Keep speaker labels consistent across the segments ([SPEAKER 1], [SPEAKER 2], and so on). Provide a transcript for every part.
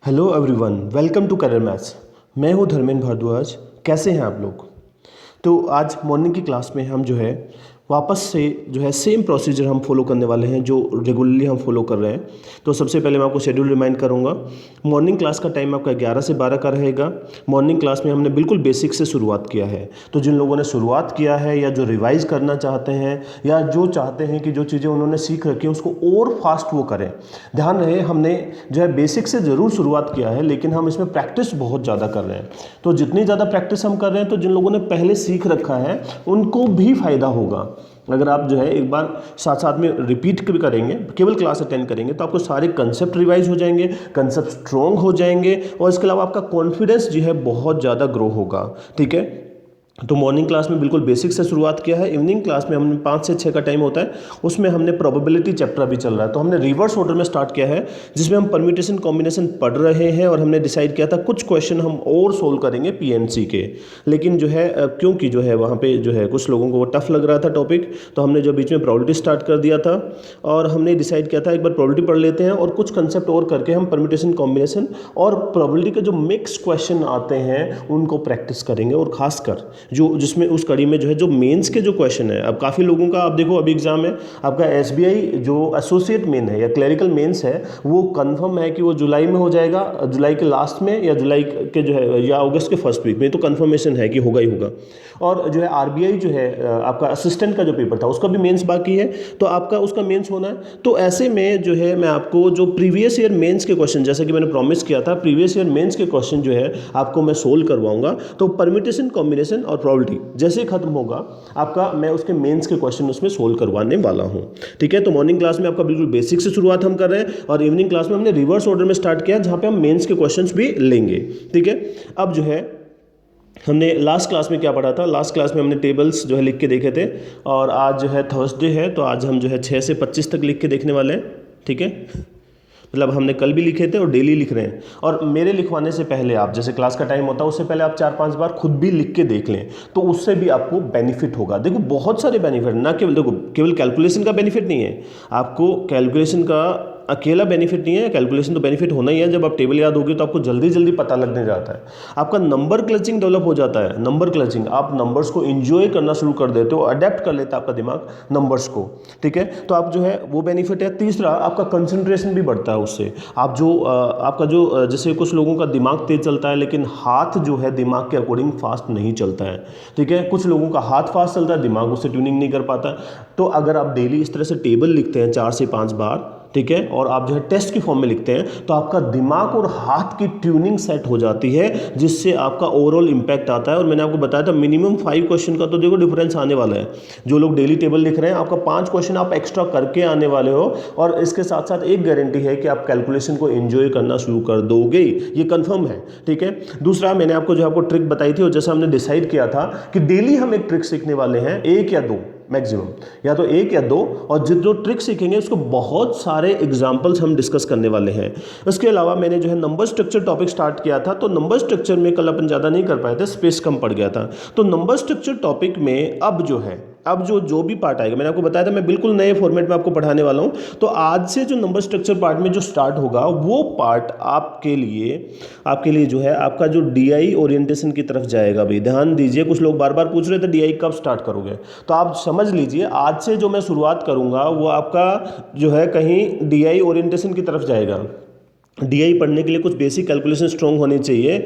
[SPEAKER 1] Hello everyone, welcome to career maths. मैं हूं धर्मेंद्र भारद्वाज। कैसे हैं आप लोग? तो आज मॉर्निंग की क्लास में हम जो है वापस से जो है सेम प्रोसीजर हम फॉलो करने वाले हैं जो रेगुलरली हम फॉलो कर रहे हैं। तो सबसे पहले मैं आपको शेड्यूल रिमाइंड करूंगा। मॉर्निंग क्लास का टाइम आपका 11 से 12 का रहेगा। मॉर्निंग क्लास में हमने बिल्कुल बेसिक से शुरुआत किया है। तो जिन लोगों ने शुरुआत किया है या जो रिवाइज करना चाहते हैं या जो चाहते हैं कि जो चीज़ें उन्होंने सीख रखी हैं उसको और फास्ट वो करें, ध्यान रहे हमने जो है बेसिक से ज़रूर शुरुआत किया है, लेकिन हम इसमें प्रैक्टिस बहुत ज़्यादा कर रहे हैं। तो जितनी ज़्यादा प्रैक्टिस हम कर रहे हैं तो जिन लोगों ने पहले सीख रखा है उनको भी फ़ायदा होगा। अगर आप जो है एक बार साथ साथ में रिपीट भी करेंगे, केवल क्लास अटेंड करेंगे, तो आपको सारे कंसेप्ट रिवाइज हो जाएंगे, कंसेप्ट स्ट्रॉन्ग हो जाएंगे और इसके अलावा आपका कॉन्फिडेंस जो है बहुत ज़्यादा ग्रो होगा। ठीक है, तो मॉर्निंग क्लास में बिल्कुल बेसिक से शुरुआत किया है। इवनिंग क्लास में हमने 5 से 6 का टाइम होता है, उसमें हमने प्रोबेबिलिटी चैप्टर भी चल रहा है, तो हमने रिवर्स ऑर्डर में स्टार्ट किया है जिसमें हम परम्यूटेशन कॉम्बिनेशन पढ़ रहे हैं और हमने डिसाइड किया था कुछ क्वेश्चन हम और सोल्व करेंगे पीएनसी के। लेकिन जो है क्योंकि जो है वहाँ पे जो है कुछ लोगों को वो टफ लग रहा था टॉपिक, तो हमने जो बीच में प्रोबेबिलिटी स्टार्ट कर दिया था और हमने डिसाइड किया था एक बार प्रोबेबिलिटी पढ़ लेते हैं और कुछ कंसेप्ट और करके हम परम्यूटेशन कॉम्बिनेशन और प्रोबेबिलिटी के जो मिक्स क्वेश्चन आते हैं उनको प्रैक्टिस करेंगे। और खासकर जो जिसमें उस कड़ी में जो है जो मेंस के जो क्वेश्चन है, अब काफ़ी लोगों का आप देखो अभी एग्जाम है आपका एसबीआई जो एसोसिएट मेन है या क्लरिकल मेंस है वो कंफर्म है कि वो जुलाई में हो जाएगा, जुलाई के लास्ट में या जुलाई के जो है या अगस्त के फर्स्ट वीक में, तो कंफर्मेशन है कि होगा ही होगा। और जो है आरबीआई जो है आपका असिस्टेंट का जो पेपर था उसका भी मेंस बाकी है, तो आपका उसका मेंस होना है। तो ऐसे में जो है मैं आपको जो प्रीवियस ईयर मेंस के क्वेश्चन, जैसा कि मैंने प्रॉमिस किया था प्रीवियस ईयर मेंस के क्वेश्चन जो है आपको मैं सोल्व करवाऊंगा। तो परम्यूटेशन कॉम्बिनेशन और प्रोबेबिलिटी जैसे खत्म होगा आपका, मैं उसके मेंस के क्वेश्चन उसमें सोल्व करवाने वाला हूं। ठीक है, तो मॉर्निंग क्लास में आपका बिल्कुल बेसिक से शुरुआत हम कर रहे हैं और इवनिंग क्लास में हमने रिवर्स ऑर्डर में स्टार्ट किया जहां पे हम मेंस के क्वेश्चंस भी लेंगे। ठीक है, अब जो है हमने लास्ट क्लास में क्या पढ़ा था, लास्ट क्लास में हमने टेबल्स जो है लिख के देखे थे और आज जो है थर्सडे है तो आज हम जो है 6 से 25 तक लिख के देखने वाले हैं। ठीक है, मतलब हमने कल भी लिखे थे और डेली लिख रहे हैं। और मेरे लिखवाने से पहले आप जैसे क्लास का टाइम होता है उससे पहले आप 4-5 बार खुद भी लिख के देख लें, तो उससे भी आपको बेनिफिट होगा। देखो बहुत सारे बेनिफिट, ना केवल देखो केवल कैलकुलेशन का बेनिफिट नहीं है, आपको कैलकुलेशन का अकेला बेनिफिट नहीं है, कैलकुलेशन तो बेनिफिट होना ही है। जब आप टेबल याद होगी तो आपको जल्दी जल्दी पता लगने जाता है, आपका नंबर क्लचिंग डेवलप हो जाता है। नंबर क्लचिंग, आप नंबर्स को एंजॉय करना शुरू कर देते हो, अडेप्ट कर लेता है आपका दिमाग नंबर्स को। ठीक है, तो आप जो है वो बेनिफिट है। तीसरा, आपका कंसंट्रेशन भी बढ़ता है उससे। आप जो आपका जो जैसे कुछ लोगों का दिमाग तेज चलता है लेकिन हाथ जो है दिमाग के अकॉर्डिंग फास्ट नहीं चलता है। ठीक है, कुछ लोगों का हाथ फास्ट चलता है, दिमाग उससे ट्यूनिंग नहीं कर पाता। तो अगर आप डेली इस तरह से टेबल लिखते हैं 4 से 5 बार, ठीक है, और आप जो है टेस्ट की फॉर्म में लिखते हैं, तो आपका दिमाग और हाथ की ट्यूनिंग सेट हो जाती है जिससे आपका ओवरऑल इंपैक्ट आता है। और मैंने आपको बताया था मिनिमम 5 क्वेश्चन का तो देखो डिफरेंस आने वाला है। जो लोग डेली टेबल लिख रहे हैं आपका 5 क्वेश्चन आप एक्स्ट्रा करके आने वाले हो और इसके साथ साथ एक गारंटी है कि आप कैलकुलेशन को एंजॉय करना शुरू कर दोगे, ये कंफर्म है। ठीक है, दूसरा मैंने आपको जो आपको ट्रिक बताई थी और जैसा हमने डिसाइड किया था कि डेली हम एक ट्रिक सीखने वाले हैं, 1 या 2 मैक्सिमम, या तो 1 या 2, और जो ट्रिक सीखेंगे उसको बहुत सारे एग्जाम्पल्स हम डिस्कस करने वाले हैं। इसके अलावा मैंने जो है नंबर स्ट्रक्चर टॉपिक स्टार्ट किया था, तो नंबर स्ट्रक्चर में कल अपन ज़्यादा नहीं कर पाए थे, स्पेस कम पड़ गया था। तो नंबर स्ट्रक्चर टॉपिक में अब जो है अब जो भी पार्ट आएगा, मैंने आपको बताया था मैं बिल्कुल नए फॉर्मेट में आपको पढ़ाने वाला हूं। तो आज से जो नंबर स्ट्रक्चर पार्ट में जो स्टार्ट होगा वो पार्ट आपके लिए जो है आपका जो डीआई ओरिएंटेशन की तरफ जाएगा। भाई ध्यान दीजिए, कुछ लोग बार बार पूछ रहे थे डीआई कब स्टार्ट करोगे, तो आप समझ लीजिए आज से जो मैं शुरुआत करूंगा वो आपका जो है कहीं डीआई ओरिएंटेशन की तरफ जाएगा। डीआई पढ़ने के लिए कुछ बेसिक कैलकुलेशन स्ट्रॉन्ग होनी चाहिए,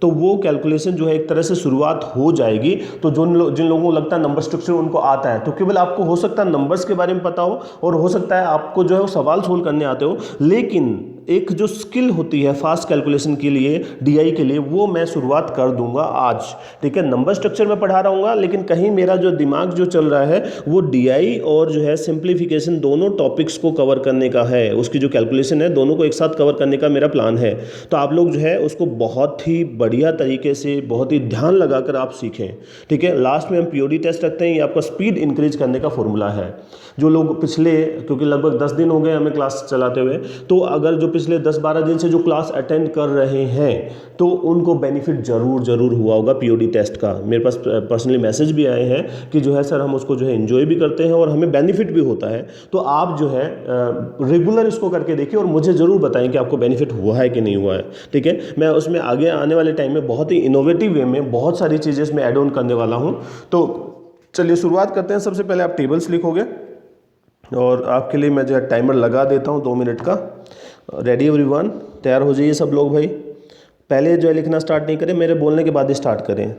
[SPEAKER 1] तो वो कैलकुलेशन जो है एक तरह से शुरुआत हो जाएगी। तो जिन लोगों को लगता है नंबर स्ट्रक्चर उनको आता है, तो केवल आपको हो सकता है नंबर्स के बारे में पता हो और हो सकता है आपको जो है वो सवाल सोल्व करने आते हो, लेकिन एक जो स्किल होती है फास्ट कैलकुलेशन के लिए, डीआई के लिए, वो मैं शुरुआत कर दूंगा आज। ठीक है, नंबर स्ट्रक्चर में पढ़ा रहूँगा लेकिन कहीं मेरा जो दिमाग जो चल रहा है वो डीआई और जो है सिंप्लीफिकेशन दोनों टॉपिक्स को कवर करने का है, उसकी जो कैलकुलेशन है दोनों को एक साथ कवर करने का मेरा प्लान है। तो आप लोग जो है उसको बहुत ही बढ़िया तरीके से बहुत ही ध्यान लगाकर आप सीखें। ठीक है, लास्ट में हम पीओडी टेस्ट रखते हैं, ये आपका स्पीड इंक्रीज करने का फॉर्मूला है। जो लोग पिछले, क्योंकि लगभग 10 दिन हो गए हमें क्लास चलाते हुए, तो अगर जो पिछले 10-12 दिन से जो क्लास अटेंड कर रहे हैं तो उनको बेनिफिट ज़रूर हुआ होगा पीओडी टेस्ट का। मेरे पास पर्सनली मैसेज भी आए हैं कि जो है सर हम उसको जो है एंजॉय भी करते हैं और हमें बेनिफिट भी होता है। तो आप जो है रेगुलर इसको करके देखिए और मुझे ज़रूर बताएं कि आपको बेनिफिट हुआ है कि नहीं हुआ है। ठीक है, मैं उसमें आगे आने वाले टाइम में बहुत ही इनोवेटिव वे में बहुत सारी चीज़ें इसमें ऐड ऑन करने वाला हूँ। तो चलिए शुरुआत करते हैं। सबसे पहले आप टेबल्स लिखोगे और आपके लिए मैं जो है टाइमर लगा देता हूँ 2 मिनट का। रेडी एवरीवन, तैयार हो जाइए सब लोग भाई। पहले जो है लिखना स्टार्ट नहीं करें, मेरे बोलने के बाद ही स्टार्ट करें।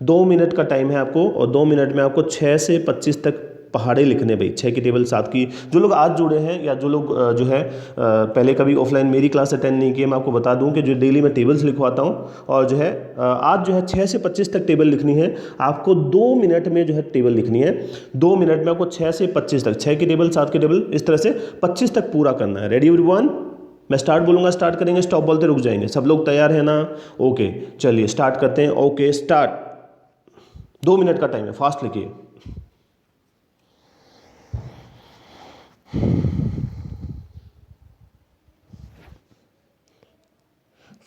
[SPEAKER 1] 2 मिनट का टाइम है आपको और 2 मिनट में आपको 6 से 25 तक पहाड़े लिखने भाई। 6 की टेबल 7 की। जो लोग आज जुड़े हैं या जो लोग जो है पहले कभी ऑफलाइन मेरी क्लास अटेंड नहीं किए, मैं आपको बता दूं कि जो डेली मैं टेबल्स लिखवाता हूं और जो है आज जो है 6 से 25 तक टेबल लिखनी है आपको। 2 मिनट में जो है टेबल लिखनी है। 2 मिनट में आपको 6 से 25 तक, 6 की टेबल 7 की टेबल इस तरह से 25 तक पूरा करना है। रेडी एवरीवन, मैं स्टार्ट बोलूंगा स्टार्ट करेंगे, स्टॉप बोलते रुक जाएंगे। सब लोग तैयार है ना? ओके चलिए स्टार्ट करते हैं। Okay start. 2 मिनट का टाइम है, फास्ट लिखिए।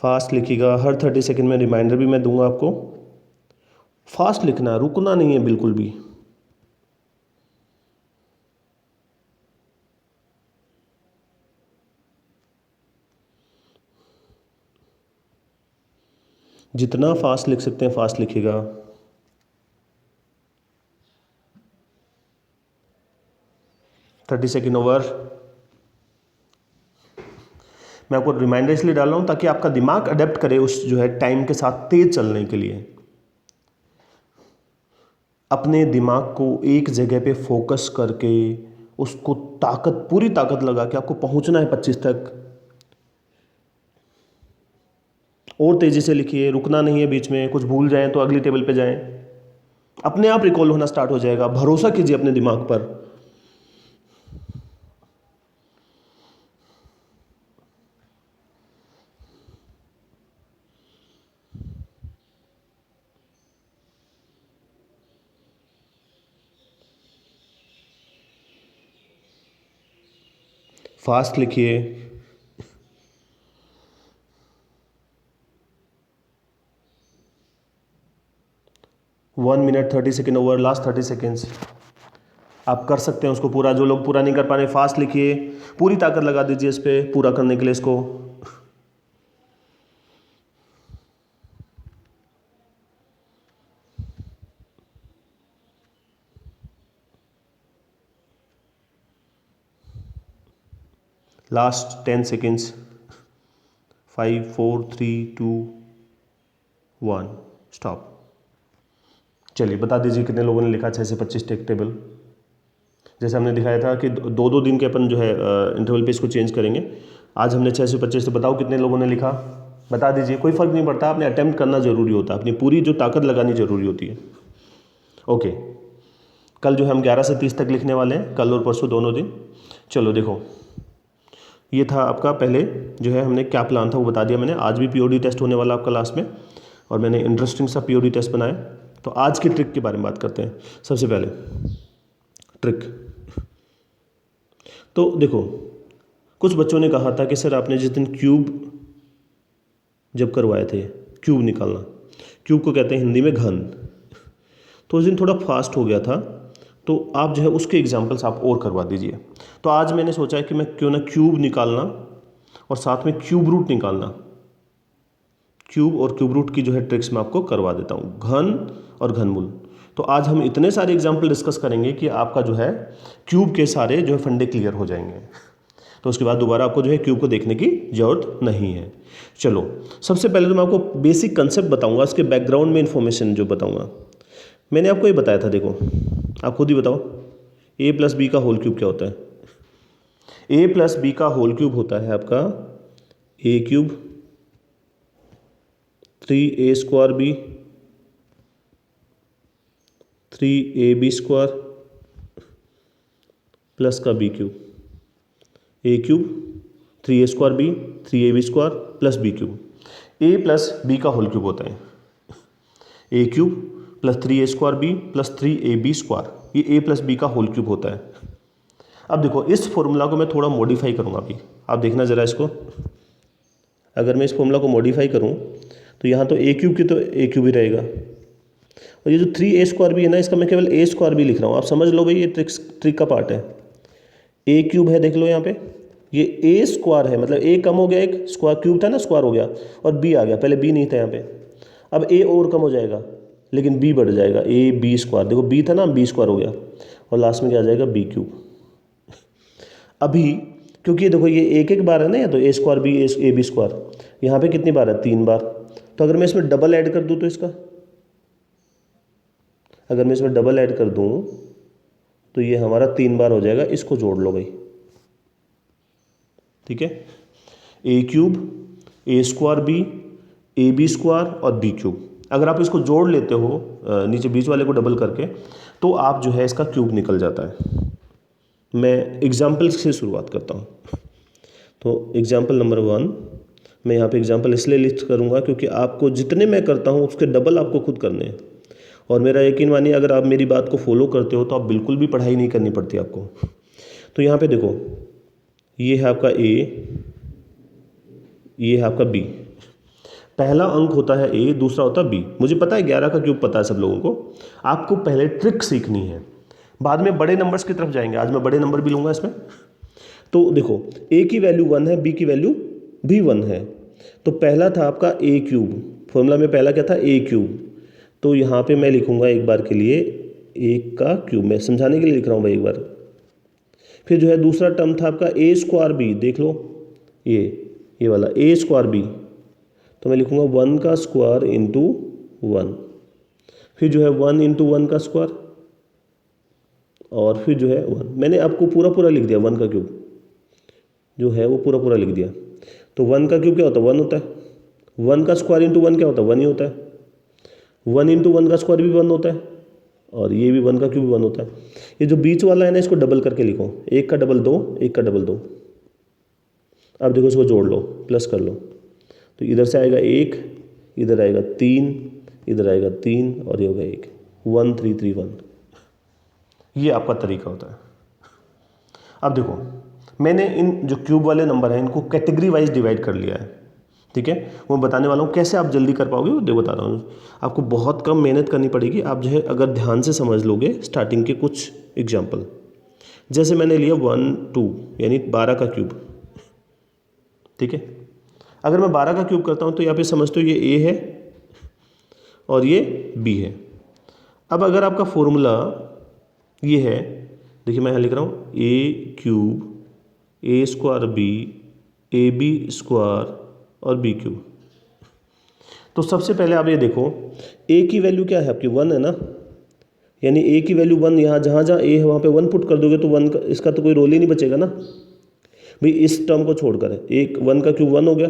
[SPEAKER 1] फास्ट लिखिएगा। हर 30 सेकंड में रिमाइंडर भी मैं दूंगा आपको। फास्ट लिखना है, रुकना नहीं है बिल्कुल भी। जितना फास्ट लिख सकते हैं फास्ट लिखिएगा। Thirty second over. मैं आपको रिमाइंडर इसलिए डाल रहा हूं ताकि आपका दिमाग अडेप्ट करे उस जो है टाइम के साथ तेज चलने के लिए। अपने दिमाग को एक जगह पे फोकस करके उसको ताकत, पूरी ताकत लगा के आपको पहुंचना है 25 तक। और तेजी से लिखिए, रुकना नहीं है बीच में। कुछ भूल जाएं तो अगली टेबल पे जाएं। अपने आप रिकॉल होना स्टार्ट हो जाएगा। भरोसा कीजिए अपने दिमाग पर। फास्ट लिखिए। 1 minute 30 second over, last 30 seconds. आप कर सकते हैं उसको पूरा। जो लोग पूरा नहीं कर पा रहे फास्ट लिखिए, पूरी ताकत लगा दीजिए इस पे पूरा करने के लिए इसको। Last 10 seconds. 5 4 3 2 1 स्टॉप। चलिए बता दीजिए कितने लोगों ने लिखा 6 से 25 टेक टेबल। जैसे हमने दिखाया था कि 2-2 दिन के अपन जो है इंटरवल पे इसको चेंज करेंगे। आज हमने 6 से 25, तो बताओ कितने लोगों ने लिखा, बता दीजिए। कोई फ़र्क नहीं पड़ता, आपने अटेम्प्ट करना ज़रूरी होता है, अपनी पूरी जो ताकत लगानी ज़रूरी होती है। ओके, कल जो है हम 11 से 30 तक लिखने वाले हैं, कल और परसों दोनों दिन। चलो देखो, ये था आपका पहले जो है हमने क्या प्लान था वो बता दिया मैंने। आज भी पीओडी टेस्ट होने वाला आपका लास्ट में और मैंने इंटरेस्टिंग सा पीओडी टेस्ट बनाया। तो आज की ट्रिक के बारे में बात करते हैं। सबसे पहले ट्रिक, तो देखो कुछ बच्चों ने कहा था कि सर आपने जिस दिन क्यूब जब करवाए थे, क्यूब निकालना, क्यूब को कहते हैं हिंदी में घन, तो उस दिन थोड़ा फास्ट हो गया था। तो आप जो है उसके एग्जाम्पल्स आप और करवा दीजिए। तो आज मैंने सोचा है कि मैं क्यों ना क्यूब निकालना और साथ में क्यूब रूट निकालना, क्यूब और क्यूब रूट की जो है ट्रिक्स मैं आपको करवा देता हूँ, घन और घनमूल। तो आज हम इतने सारे एग्जाम्पल डिस्कस करेंगे कि आपका जो है क्यूब के सारे जो है फंडे क्लियर हो जाएंगे। तो उसके बाद दोबारा आपको जो है क्यूब को देखने की ज़रूरत नहीं है। चलो सबसे पहले तो मैं आपको बेसिक कंसेप्ट बताऊंगा, इसके बैकग्राउंड में इंफॉर्मेशन जो बताऊंगा। मैंने आपको ये बताया था, देखो आप खुद ही बताओ, a प्लस बी का होल क्यूब क्या होता है। a प्लस बी का होल क्यूब होता है आपका a cube 3a square B 3ab square plus का b cube. a cube 3a square B 3ab square plus b cube. a plus B का होल क्यूब होता है a cube plus 3a square B plus 3ab square, ये a plus B का whole cube होता है। अब देखो इस फॉर्मूला को मैं थोड़ा मॉडिफाई करूँगा अभी, आप देखना ज़रा इसको, अगर मैं इस फॉर्मूला को मॉडिफाई करूँ तो यहाँ तो ए क्यूब की तो ए क्यूब ही रहेगा, और ये जो 3a² भी है ना, इसका मैं केवल a² भी लिख रहा हूँ। आप समझ लो भाई, ये ट्रिक का पार्ट है। ए क्यूब है, देख लो यहाँ पे, ये a² है, मतलब a कम हो गया, एक स्क्वायर क्यूब था ना, स्क्वायर हो गया, और b आ गया, पहले b नहीं था यहाँ पे। अब a और कम हो जाएगा लेकिन b बढ़ जाएगा, ab², देखो b था ना, b² हो गया, और लास्ट में क्या आ जाएगा, b³ अभी क्योंकि देखो ये एक बार है ना, या तो a² b ab², यहाँ पे कितनी बार है, 3 बार। तो अगर मैं इसमें डबल ऐड कर दूँ तो इसका, अगर मैं इसमें डबल ऐड कर दूँ तो ये हमारा 3 बार हो जाएगा। इसको जोड़ लो भाई, ठीक है, a³ a² b ab² और b³ अगर आप इसको जोड़ लेते हो नीचे बीच वाले को डबल करके, तो आप जो है इसका क्यूब निकल जाता है। मैं एग्जाम्पल से शुरुआत करता हूँ। तो एग्जाम्पल नंबर 1, मैं यहाँ पे एग्जाम्पल इसलिए लिस्ट करूँगा क्योंकि आपको जितने मैं करता हूँ उसके डबल आपको खुद करने हैं, और मेरा यकीन मानिए अगर आप मेरी बात को फॉलो करते हो तो आप बिल्कुल भी पढ़ाई नहीं करनी पड़ती आपको। तो यहाँ पे देखो, ये है आपका a, ये है आपका b। पहला अंक होता है a, दूसरा होता है b। मुझे पता है 11 का क्यूब पता है सब लोगों को, आपको पहले ट्रिक सीखनी है, बाद में बड़े नंबर्स की तरफ जाएंगे। आज मैं बड़े नंबर भी लूँगा इसमें। तो देखो, a की वैल्यू 1 है, b की वैल्यू भी 1 है। तो पहला था आपका a³, फॉर्मूला में पहला क्या था, a³। तो यहाँ पे मैं लिखूँगा एक बार के लिए 1 का क्यूब, मैं समझाने के लिए लिख रहा हूँ भाई एक बार। फिर जो है दूसरा टर्म था आपका a²b, देख लो ये वाला a²b, तो मैं लिखूँगा 1 का स्क्वायर इंटू 1। फिर जो है 1 इंटू 1 का स्क्वायर, और फिर जो है 1। मैंने आपको पूरा लिख दिया, 1 का क्यूब जो है वो पूरा लिख दिया। तो 1 का क्यूब क्या होता है, 1 होता है। 1 का स्क्वायर इंटू 1 क्या होता है, 1 ही होता है। 1 इंटू 1 का स्क्वायर भी 1 होता है, और ये भी 1 का क्यूब भी 1 होता है। ये जो बीच वाला है ना, इसको डबल करके लिखो, 1 का डबल 2, 1 का डबल 2। अब देखो इसको जोड़ लो, प्लस कर लो, तो इधर से आएगा 1, इधर आएगा 3, इधर आएगा 3, और ये होगा 1, 1 3 3 1। ये आपका तरीका होता है। अब देखो, मैंने इन जो क्यूब वाले नंबर हैं इनको कैटेगरी वाइज डिवाइड कर लिया है, ठीक है। वो बताने वाला हूँ कैसे आप जल्दी कर पाओगे, वो दे बता रहा हूँ। आपको बहुत कम मेहनत करनी पड़ेगी, आप जो है अगर ध्यान से समझ लोगे स्टार्टिंग के कुछ एग्जाम्पल। जैसे मैंने लिया 1 2 यानी 12 का क्यूब, ठीक है। अगर मैं 12 का क्यूब करता हूँ तो यहाँ पे समझते हो ये a है और ये b है। अब अगर आपका फॉर्मूला ये है, देखिए मैं यहाँ लिख रहा हूँ a³ a²b ab² और b³। तो सबसे पहले आप ये देखो, a की वैल्यू क्या है आपकी, 1 है ना, यानी a की वैल्यू 1, यहाँ जहाँ a है वहाँ पे 1 पुट कर दोगे तो 1 का, इसका तो कोई रोल ही नहीं बचेगा ना भाई, इस टर्म को छोड़कर। 1 का क्यूब 1 हो गया।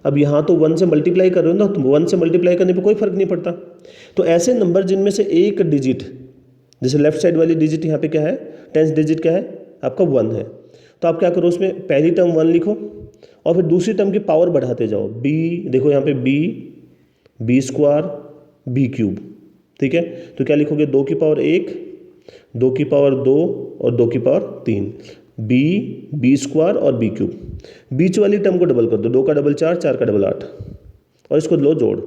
[SPEAKER 1] अब यहाँ तो 1 से मल्टीप्लाई कर रहे हो ना, तो 1 से मल्टीप्लाई करने पे कोई फर्क नहीं पड़ता। तो ऐसे नंबर जिनमें से एक डिजिट, जैसे लेफ्ट साइड वाली डिजिट यहाँ पे क्या है, 10th डिजिट क्या है आपका 1 है, तो आप क्या करो, उसमें पहली टर्म 1 लिखो और फिर दूसरी टर्म की पावर बढ़ाते जाओ। b, देखो यहाँ पे b² b³, ठीक है। तो क्या लिखोगे, 2 की पावर 1, 2 की पावर 2 और 2 की पावर 3, b² और b³। बीच वाली टर्म को डबल कर दो, 2 का डबल 4, 4 का डबल 8, और इसको लो जोड़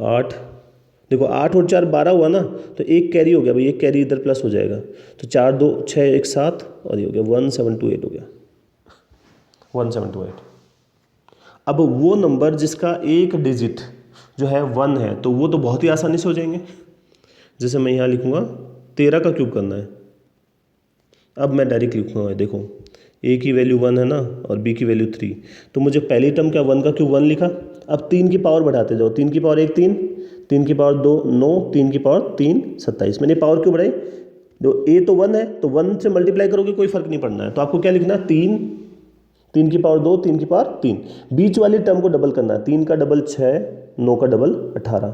[SPEAKER 1] 8। देखो 8 और 4 12 हुआ ना, तो एक कैरी हो गया भाई, एक कैरी इधर प्लस हो जाएगा, तो 4 2 6 1 7, और ये हो गया 1728 हो गया, 1728। अब वो नंबर जिसका एक डिजिट जो है 1 है, तो वो तो बहुत ही आसानी से हो जाएंगे। जैसे मैं यहाँ लिखूँगा 13 का क्यूब करना है। अब मैं डायरेक्ट लिखूँगा, देखो a की वैल्यू 1 है ना, और b की वैल्यू 3, तो मुझे पहली टर्म क्या, 1 का क्यूब 1 लिखा। अब 3 की पावर बढ़ाते जाओ, 3 की पावर 1 3, 3 की पावर 2 9, 3 की पावर 3 27। मैंने पावर क्यों बढ़ाई, जो a तो 1 है, तो 1 से मल्टीप्लाई करोगे कोई फर्क नहीं पड़ना है, तो आपको क्या लिखना है, 3, 3 की पावर 2, 3 की पावर 3। बीच वाली टर्म को डबल करना है, 3 का डबल 6, 9 का डबल 18।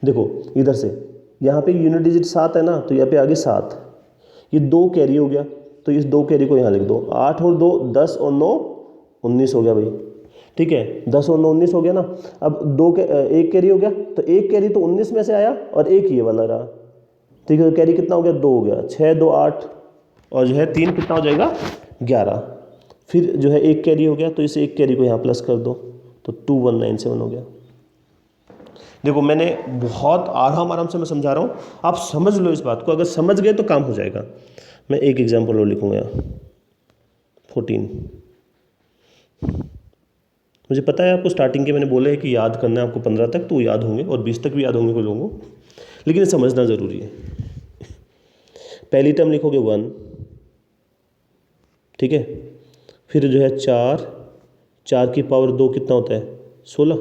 [SPEAKER 1] देखो इधर से यहाँ पे यूनिट डिजिट 7 है ना, तो यहाँ पे आगे 7, ये 2 कैरी हो गया, तो इस 2 कैरी को यहाँ लिख दो। 8 और 2 10 और 9 19 हो गया भाई, ठीक है। 10 और 9 19 हो गया ना। अब 1 कैरी हो गया, तो 1 कैरी तो 19 में से आया और 1 ये वाला रहा, ठीक है। तो कैरी कितना हो गया, 2 हो गया, 6 2 8, और जो है 3 कितना हो जाएगा 11। फिर जो है एक कैरी हो गया, तो इस एक कैरी को यहाँ प्लस कर दो, तो 2197 हो गया। देखो मैंने बहुत आराम आराम से मैं समझा रहा हूँ, आप समझ लो इस बात को, अगर समझ गए तो काम हो जाएगा। मैं एक एग्जाम्पल और लिखूँगा यहाँ 14। मुझे पता है आपको स्टार्टिंग के मैंने बोला है कि याद करना है आपको 15 तक, तो याद होंगे और 20 तक भी याद होंगे कुछ लोगों को, लेकिन ये समझना ज़रूरी है। पहली टर्म लिखोगे 1, ठीक है, फिर जो है 4, 4 की पावर 2 कितना होता है 16,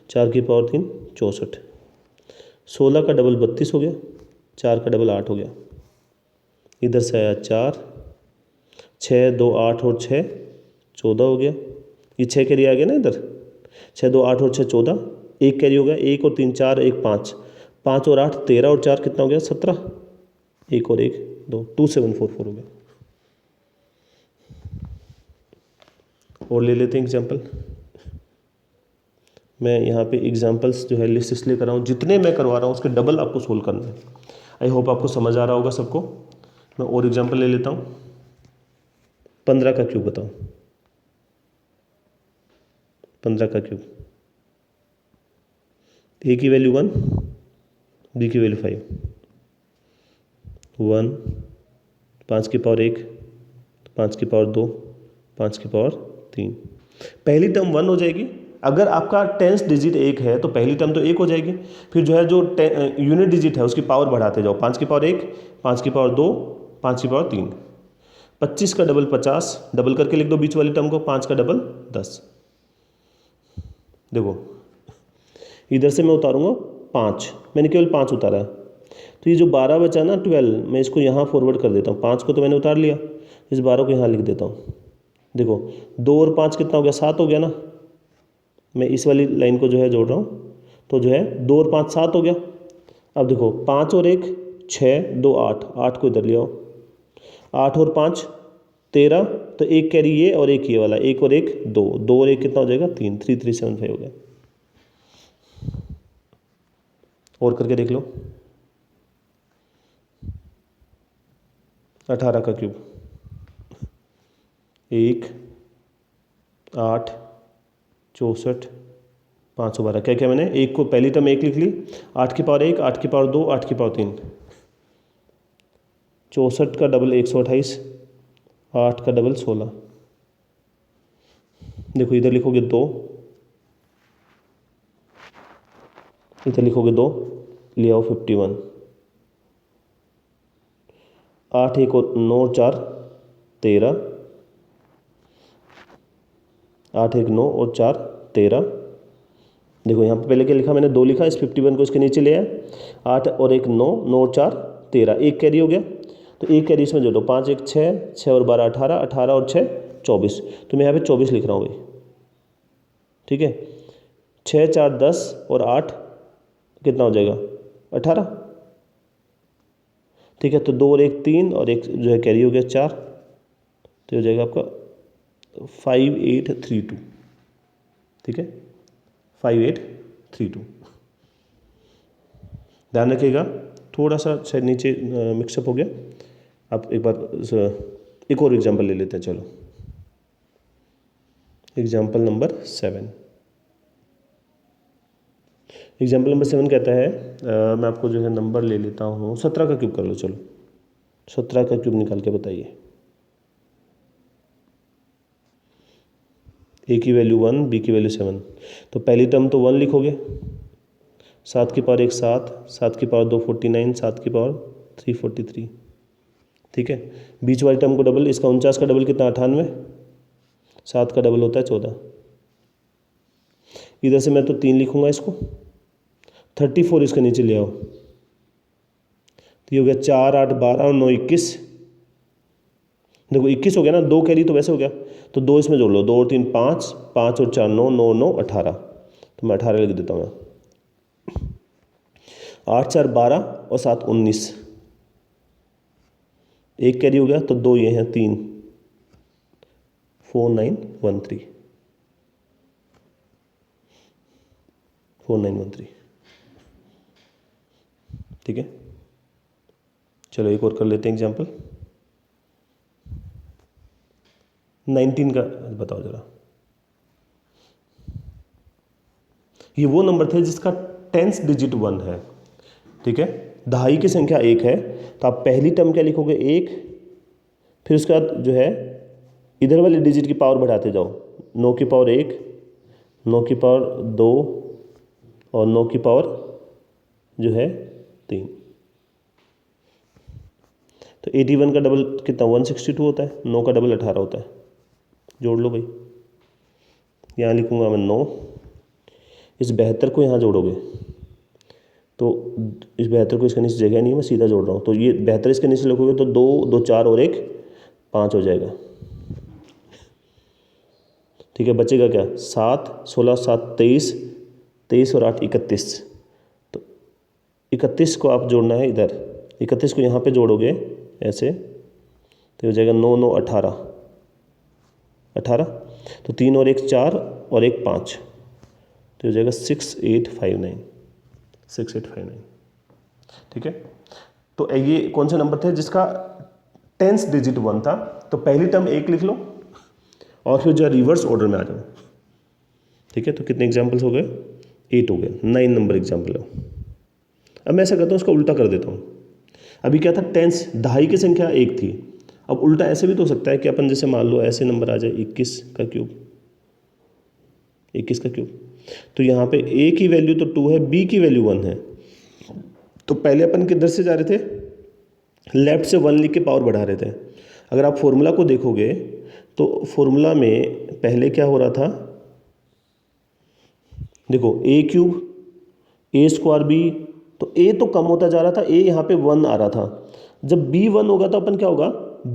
[SPEAKER 1] 4 की पावर 3 64, 16 का डबल 32 हो गया, 4 का डबल 8 हो गया, इधर से आया 4, 6 2 8 और 6 14 हो गया, ये 6 कैरी आ गया ना इधर, 6 2 8 और 6 14, एक कैरी हो गया, 1 और 3 4, 1 5, 5 और 8 13 और 4 कितना हो गया 17, 1 और 1 2, 2744 हो गया। और ले लेते हैं एग्जाम्पल। मैं यहाँ पे एग्जाम्पल्स जो है लिस्ट इसलिए कर रहा हूँ, जितने मैं करवा रहा हूँ उसके डबल आपको सोल्व करना है। आई होप आपको समझ आ रहा होगा सबको। मैं और एग्जाम्पल ले लेता हूँ। 15 का क्यूब बताओ, 15 का क्यूब, ए की वैल्यू 1, बी की वैल्यू 5, 1, 5 की पावर 1, 5 की पावर 2, 5 की पावर 3। पहली टर्म 1 हो जाएगी। अगर आपका टेंस डिजिट 1 है तो पहली टर्म तो 1 हो जाएगी। फिर जो है जो यूनिट डिजिट है उसकी पावर बढ़ाते जाओ, 5 की पावर 1, 5 की पावर 2, 5 की पावर 3, 25 का डबल 50, डबल करके लिख दो बीच वाली टर्म को, 5 का डबल 10। देखो इधर से मैं उतारूंगा 5, मैंने केवल 5 उतारा है, तो ये जो 12 बचा ना 12, मैं इसको यहाँ फॉरवर्ड कर देता हूँ। 5 को तो मैंने उतार लिया, इस 12 को यहाँ लिख देता हूँ। देखो 2 और 5 कितना हो गया 7 हो गया ना, मैं इस वाली लाइन को जो है जोड़ रहा हूँ, तो जो है 2 और 5 7 हो गया। अब देखो 5 और 1 6, 2 8, 8 को इधर ले आओ, 8 और 5 13, तो एक कैरी ये और एक ये वाला, 1 और 1 2, 2 और 1 कितना हो जाएगा 3, 3375 हो गया। और करके देख लो 18 का क्यूब, 1 8 64 512। क्या क्या मैंने एक को पहली टर्म 1 लिख ली, 8 की पावर 1, 8 की पावर 2, 8 की पावर 3, 64 का डबल 128, 8 का डबल 16। देखो इधर लिखोगे 2, इधर लिखोगे 2, ले आओ 51, 8 1 और 9 और 4 13, 8 1 9 और 4 13। देखो यहाँ पे पहले क्या लिखा मैंने 2 लिखा, इस 51 को इसके नीचे ले आया, 8 और 1 9, 9 और 4 13, एक कैरी हो गया, तो एक कैरी इसमें जोड़ो, 5 1 6, 6 और 12 18, 18 और 6 24, तो मैं यहाँ पे 24 लिख रहा हूँ भाई, ठीक है। 6 4 10 और 8 कितना हो जाएगा 18, ठीक है। तो 2 और 1 3 और एक जो है कैरी हो गया 4, तो हो जाएगा आपका 5832, ठीक है 5832। ध्यान रखिएगा, थोड़ा सा शायद नीचे मिक्सअप हो गया। आप एक बार एक और एग्जांपल ले लेते हैं। चलो एग्जांपल नंबर 7। एग्जांपल नंबर 7 कहता है मैं आपको जो है नंबर ले लेता हूँ, 17 का क्यूब कर लो। चलो 17 का क्यूब निकाल के बताइए। ए की वैल्यू 1, बी की वैल्यू 7, तो पहली टर्म तो 1 लिखोगे, 7 की पावर 1 7, 7 की पावर 2 49, 7 की पावर 3 43, ठीक है। बीच वाली टर्म को डबल, इसका 49 का डबल कितना 98, 7 का डबल होता है 14। इधर से मैं तो 3 लिखूंगा, इसको 34 इसके नीचे ले आओ, तो ये हो गया 4 8 12 और 9 21। देखो 21 हो गया ना, 2 कैरी तो वैसे हो गया, तो 2 इसमें जोड़ लो, 2 और 3 5, 5 और 4 9, 9 9 18, तो मैं 18 लिख देता हूँ। 8 4 12 और 7 19, एक कैरी हो गया, तो 2 ये हैं 3, 4913, 4913, ठीक है। चलो एक और कर लेते हैं एग्जाम्पल। 19 का बताओ ज़रा। ये वो नंबर थे जिसका 10th डिजिट 1 है, ठीक है। दहाई की संख्या 1 है, तो आप पहली टर्म क्या लिखोगे 1, फिर उसके बाद जो है इधर वाले डिजिट की पावर बढ़ाते जाओ, 9 की पावर 1, 9 की पावर 2 और 9 की पावर जो है 3। तो 81 का डबल कितना 162 होता है, 9 का डबल 18 होता है। जोड़ लो भाई, यहाँ लिखूँगा मैं 9, इस 72 को यहाँ जोड़ोगे तो इस 72 को इसके नीचे जगह नहीं है, मैं सीधा जोड़ रहा हूँ। तो ये 72 इसके नीचे लिखोगे तो 2 2 4 और 1 5 हो जाएगा, ठीक है। बचेगा क्या 7, 16 7 23, 23 और 8 31। तो 31 को आप जोड़ना है इधर, 31 को यहाँ पे जोड़ोगे ऐसे तो हो जाएगा 9 9 18 18, तो 3 और 1 4 और 1 5, तो हो जाएगा 6859, 6859, ठीक है। तो ये कौन से नंबर थे जिसका 10th डिजिट 1 था। तो पहली टर्म 1 लिख लो और फिर जो रिवर्स ऑर्डर में आ जाओ, ठीक है। तो कितने एग्जाम्पल्स हो गए 8 हो गए, 9 नंबर एग्जाम्पल है। अब मैं ऐसा करता हूँ उसका उल्टा कर देता हूँ। अभी क्या था 10th, दहाई की संख्या 1 थी, अब उल्टा ऐसे भी तो हो सकता है कि अपन जैसे मान लो ऐसे नंबर आ जाए 21 का क्यूब, 21 का क्यूब। तो यहाँ पे a की वैल्यू तो 2 है, b की वैल्यू 1 है। तो पहले अपन किधर से जा रहे थे, लेफ्ट से 1 लिख के पावर बढ़ा रहे थे। अगर आप फॉर्मूला को देखोगे तो फॉर्मूला में पहले क्या हो रहा था, देखो a cube a square b, तो a तो कम होता जा रहा था, a यहाँ पे 1 आ रहा था। जब b 1 होगा तो अपन क्या होगा,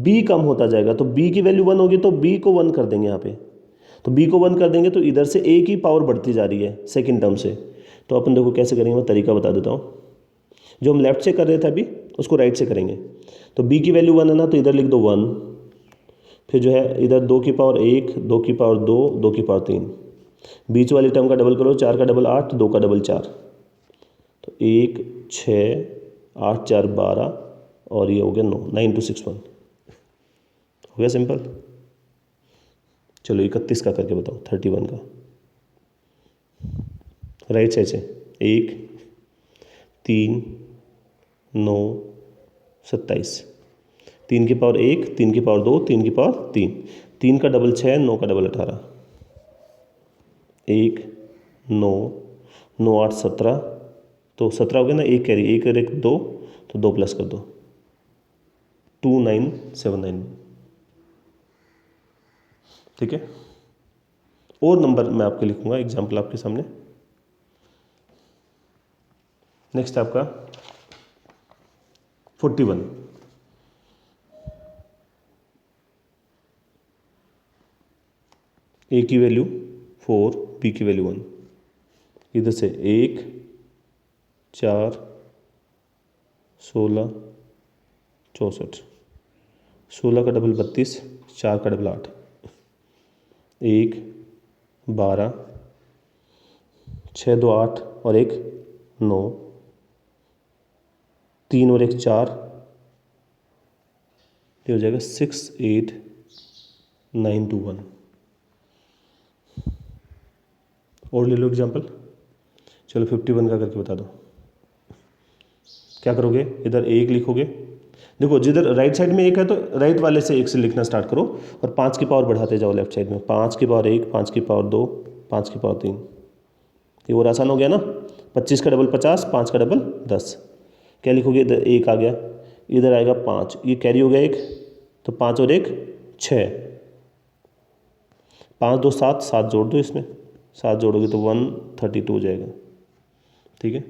[SPEAKER 1] b कम होता जाएगा, तो b की वैल्यू 1 होगी तो b को 1 कर देंगे यहाँ पे। तो b को 1 कर देंगे तो इधर से a की पावर बढ़ती जा रही है सेकंड टर्म से। तो अपन देखो कैसे करेंगे, मैं तरीका बता देता हूँ। जो हम लेफ्ट से कर रहे थे अभी उसको राइट से करेंगे। तो b की वैल्यू 1 है ना, तो इधर लिख दो 1, फिर जो है इधर 2 की पावर 1, 2 की पावर 2, 2 की पावर 3, बीच वाली टर्म का डबल करो, 4 का डबल 8, 2 का डबल 4, तो 1 6 8 4 12 और ये हो गया 9, 9 2 6 1 हो गया सिंपल। चलो 31 का करके बताओ, 31 का राइट साइड से 1 3 9 27, 3 की पावर 1, 3 की पावर 2, 3 की पावर 3, 3 का डबल 6, 9 का डबल 18, 1 9 9 8 17, तो 17 हो गया ना, एक कैरी, एक और एक 2, तो 2 प्लस कर दो 2979, ठीक है। और नंबर मैं आपके लिखूंगा एग्जाम्पल आपके सामने। नेक्स्ट आपका 41, a की वैल्यू 4, b की वैल्यू 1, इधर से 1 4 16 64, 16 का डबल 32, 4 का डबल 8, 1 12, 6 2 8 और 1 9, 3 और 1 4, ये हो जाएगा 68921। और ले लो एग्जाम्पल। चलो 51 का करके बता दो। क्या करोगे, इधर 1 लिखोगे, देखो जिधर राइट साइड में 1 है तो राइट वाले से 1 से लिखना स्टार्ट करो और 5 की पावर बढ़ाते जाओ लेफ्ट साइड में, 5 की पावर 1, 5 की पावर 2, 5 की पावर 3, ये और आसान हो गया ना। 25 का डबल 50, 5 का डबल 10, क्या लिखोगे, इधर 1 आ गया, इधर आएगा 5, ये कैरी हो गया 1, तो 5 और 1 6, 5 2 7, 7 जोड़ दो इसमें, 7 जोड़ोगे तो 132 हो जाएगा, ठीक है।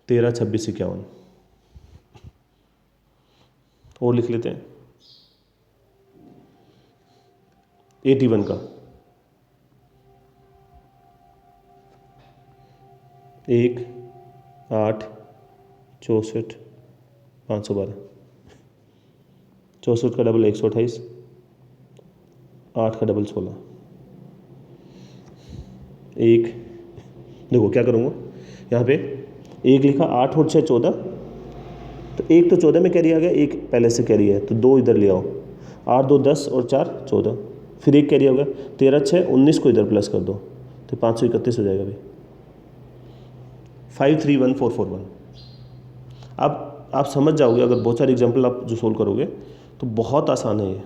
[SPEAKER 1] 13 26 51 और लिख लेते हैं 81 का, 1 8 64 512, 64 का डबल 128, 8 का डबल 16, 1, देखो क्या करूँगा यहाँ पे 1 लिखा, 8 और 6 14, तो 1 तो 14 में कैरी आ गया, 1 पहले से कैरी है तो 2 इधर ले आओ, 8 2 10 और 4 14, फिर एक कैरी होगा 13 6 19 को इधर प्लस कर दो तो 531 हो जाएगा भाई 531441। अब आप समझ जाओगे अगर बहुत सारे एग्जाम्पल आप जो सोल्व करोगे तो बहुत आसान है ये।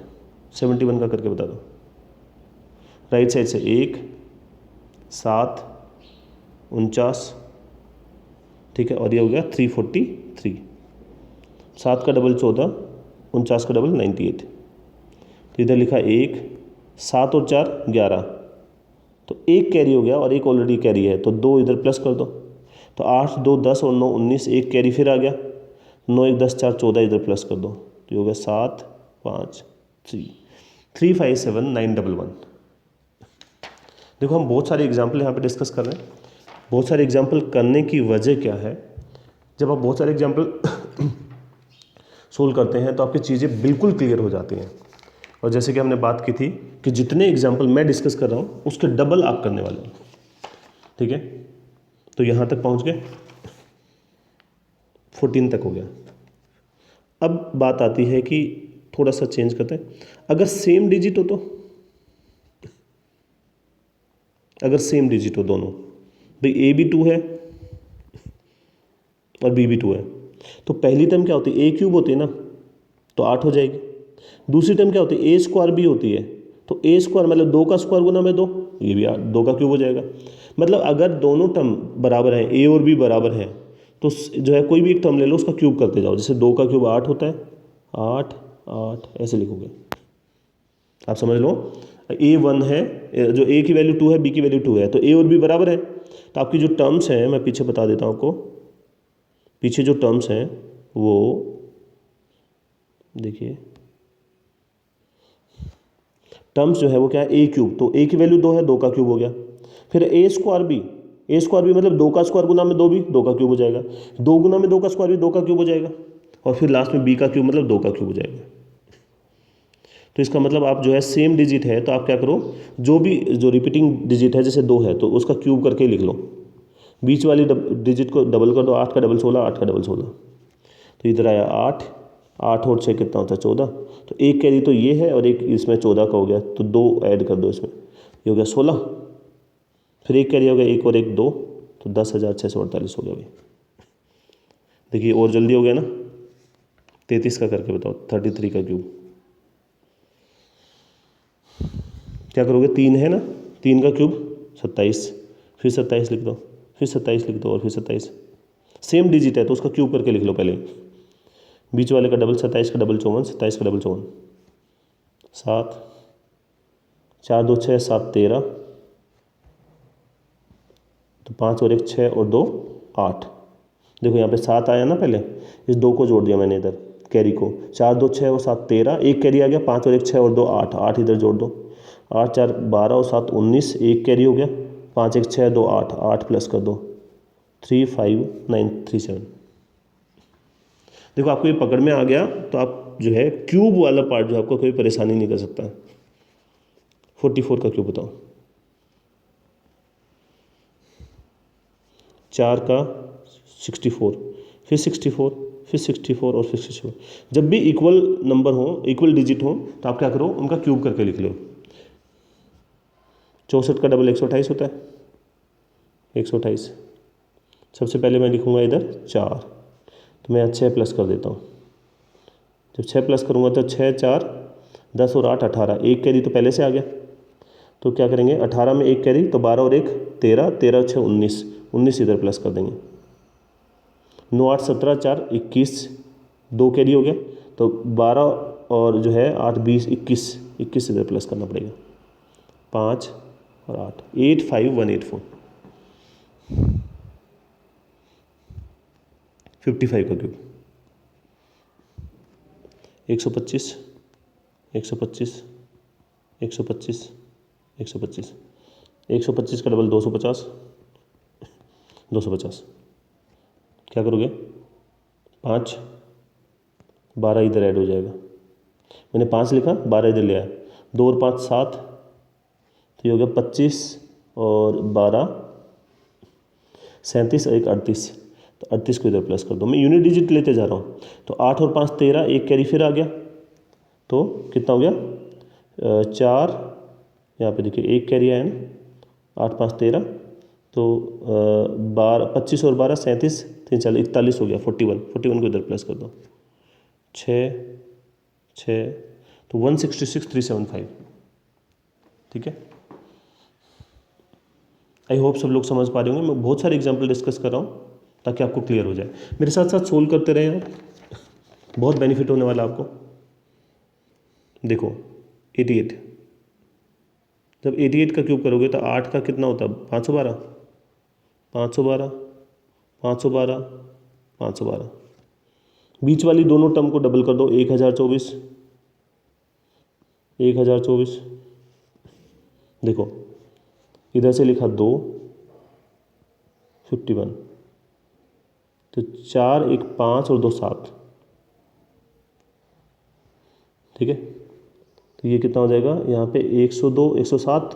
[SPEAKER 1] 71 का करके बता दो। राइट साइड से 1 7 49, ठीक है, और ये हो गया 343। 7 का डबल 14, 49 का डबल 98। तो इधर लिखा 1 7 और 4 11, तो एक कैरी हो गया और एक ऑलरेडी कैरी है तो 2 इधर प्लस कर दो तो 8 2 10 और 9 19, एक कैरी फिर आ गया 9 1 10 4 14 इधर प्लस कर दो तो ये हो गया 7 5 3 357 911। देखो हम बहुत सारे एग्जाम्पल यहाँ पे डिस्कस कर रहे हैं। बहुत सारे एग्जाम्पल करने की वजह क्या है, जब आप बहुत सारे एग्जाम्पल सोल्व करते हैं तो आपकी चीज़ें बिल्कुल क्लियर हो जाती हैं। और जैसे कि हमने बात की थी कि जितने एग्जाम्पल मैं डिस्कस कर रहा हूँ उसके डबल आप करने वाले हैं, ठीक है। तो यहाँ तक पहुँच गए, 14 तक हो गया। अब बात आती है कि थोड़ा सा चेंज करते हैं। अगर सेम डिजिट हो तो, अगर सेम डिजिट हो दोनों, भाई ए भी 2 है और बी भी 2 है, तो पहली टर्म क्या होती है, ए क्यूब होती है ना, तो 8 हो जाएगी। दूसरी टर्म क्या होती है, ए स्क्वायर भी होती है, तो ए स्क्वायर मतलब 2 का स्क्वायर गुना में 2, ये भी 2 का क्यूब हो जाएगा। मतलब अगर दोनों टर्म बराबर हैं, ए और बी बराबर हैं, तो जो है कोई भी एक टर्म ले लो उसका क्यूब करते जाओ। जैसे 2 का क्यूब 8 होता है, 8 8 ऐसे लिखोगे, आप समझ लो। ए 1 है, जो ए की वैल्यू 2 है, बी की वैल्यू 2 है, तो ए और बी बराबर है, तो आपकी जो टर्म्स हैं, मैं पीछे बता देता हूँ आपको, पीछे जो टर्म्स हैं वो देखिए, टर्म्स जो है वो क्या है, ए क्यूब, तो ए की वैल्यू 2 है, 2 का क्यूब हो गया। फिर ए स्क्वायर भी, ए स्क्वायर भी मतलब 2 का स्क्वायर गुना में 2 भी 2 का क्यूब हो जाएगा, 2 गुना में 2 का स्क्वायर भी 2 का क्यूब हो जाएगा, और फिर लास्ट में बी का क्यूब मतलब 2 का क्यूब हो जाएगा। तो इसका मतलब आप जो है सेम डिजिट है तो आप क्या करो, जो भी जो रिपीटिंग डिजिट है, जैसे 2 है तो उसका क्यूब करके लिख लो, बीच वाली डिजिट को डबल कर दो, 8 का डबल 16, 8 का डबल 16, तो इधर आया 8 8 और 6 कितना होता है 14, तो एक कैरी तो ये है और एक इसमें 14 का हो गया, तो 2 ऐड कर दो इसमें, ये हो गया 16, फिर एक कैरी हो गया 1 और 1 2, तो 10,648 हो गया भाई। देखिए और जल्दी हो गया ना, 33 का करके बताओ, 33 का क्यूब क्या करोगे, 3 है ना, 3 का क्यूब 27, फिर 27 लिख दो, फिर 27 लिख दो और फिर 27, सेम डिजिट है तो उसका क्यूब करके लिख लो पहले, बीच वाले का डबल 27 का डबल 54, 27 का डबल 54, 7 4 2 6 7 13, तो 5 और 1 6 और 2 8। देखो यहाँ पे 7 आया ना, पहले इस 2 को जोड़ दिया मैंने इधर कैरी को, 4 2 6 और 7 13, एक कैरी आ गया, 5 और 1 6 और 2 8, 8 इधर जोड़ दो, 8 4 12 और 7 19, एक कैरी हो गया, 5 1 6 2 8, 8 प्लस कर दो 35937। देखो आपको ये पकड़ में आ गया तो आप जो है क्यूब वाला पार्ट जो आपको कोई परेशानी नहीं कर सकता। 44 का क्यूब बताओ, 4 का 64, फिर 64, फिर 64 और फिर 64। जब भी इक्वल नंबर हो, इक्वल डिजिट हो, तो आप क्या करो, उनका क्यूब करके लिख लो। 64 का डबल 128 होता है, 128। सबसे पहले मैं लिखूंगा इधर 4, तो मैं 6 प्लस कर देता हूँ। जब 6 प्लस करूँगा तो 6 4 10 और 8 18, एक कैरी तो पहले से आ गया, तो क्या करेंगे, 18 में एक कैरी तो 12 और 1 13, 13 और 6 19, 19 इधर प्लस कर देंगे, 9 8 17 4 21, 2 कैरी हो गया, तो 12 और जो है 8 20 21, 21 इधर प्लस करना पड़ेगा, 5 और 8, 85184। 55 का क्यूब, 125 125 125 125, 125 का डबल 250, 250 क्या करोगे, 5 12 इधर ऐड हो जाएगा, मैंने 5 लिखा, 12 इधर ले आया, 2 और 5 7, तो ये हो गया 25 और 12 37 और 1 38, तो 38 को इधर प्लस कर दो, मैं यूनिट डिजिट लेते जा रहा हूँ, तो 8 और 5 13, एक कैरी फिर आ गया, तो कितना हो गया 4 यहाँ पे देखिए एक कैरी आया ना, 8 5 13, तो 25 और 12 37, 3 4 41 हो गया, 41 को इधर प्लस कर दो, 6 6, तो 166,375। ठीक है, आई होप सब लोग समझ पा रहे होंगे। मैं बहुत सारे एग्जाम्पल डिस्कस कर रहा हूँ ताकि आपको क्लियर हो जाए। मेरे साथ साथ सोल्व करते रहे आप, बहुत बेनिफिट होने वाला आपको। देखो 88, जब 88 का क्यूब करोगे तो 8 का कितना होता है, 512, 512, 512, 512। बीच वाली दोनों टर्म को डबल कर दो, 1024, 1024। देखो इधर से लिखा 2, 51, तो 4 1 5 और 2 7। ठीक है, तो ये कितना हो जाएगा, यहाँ पे 102 107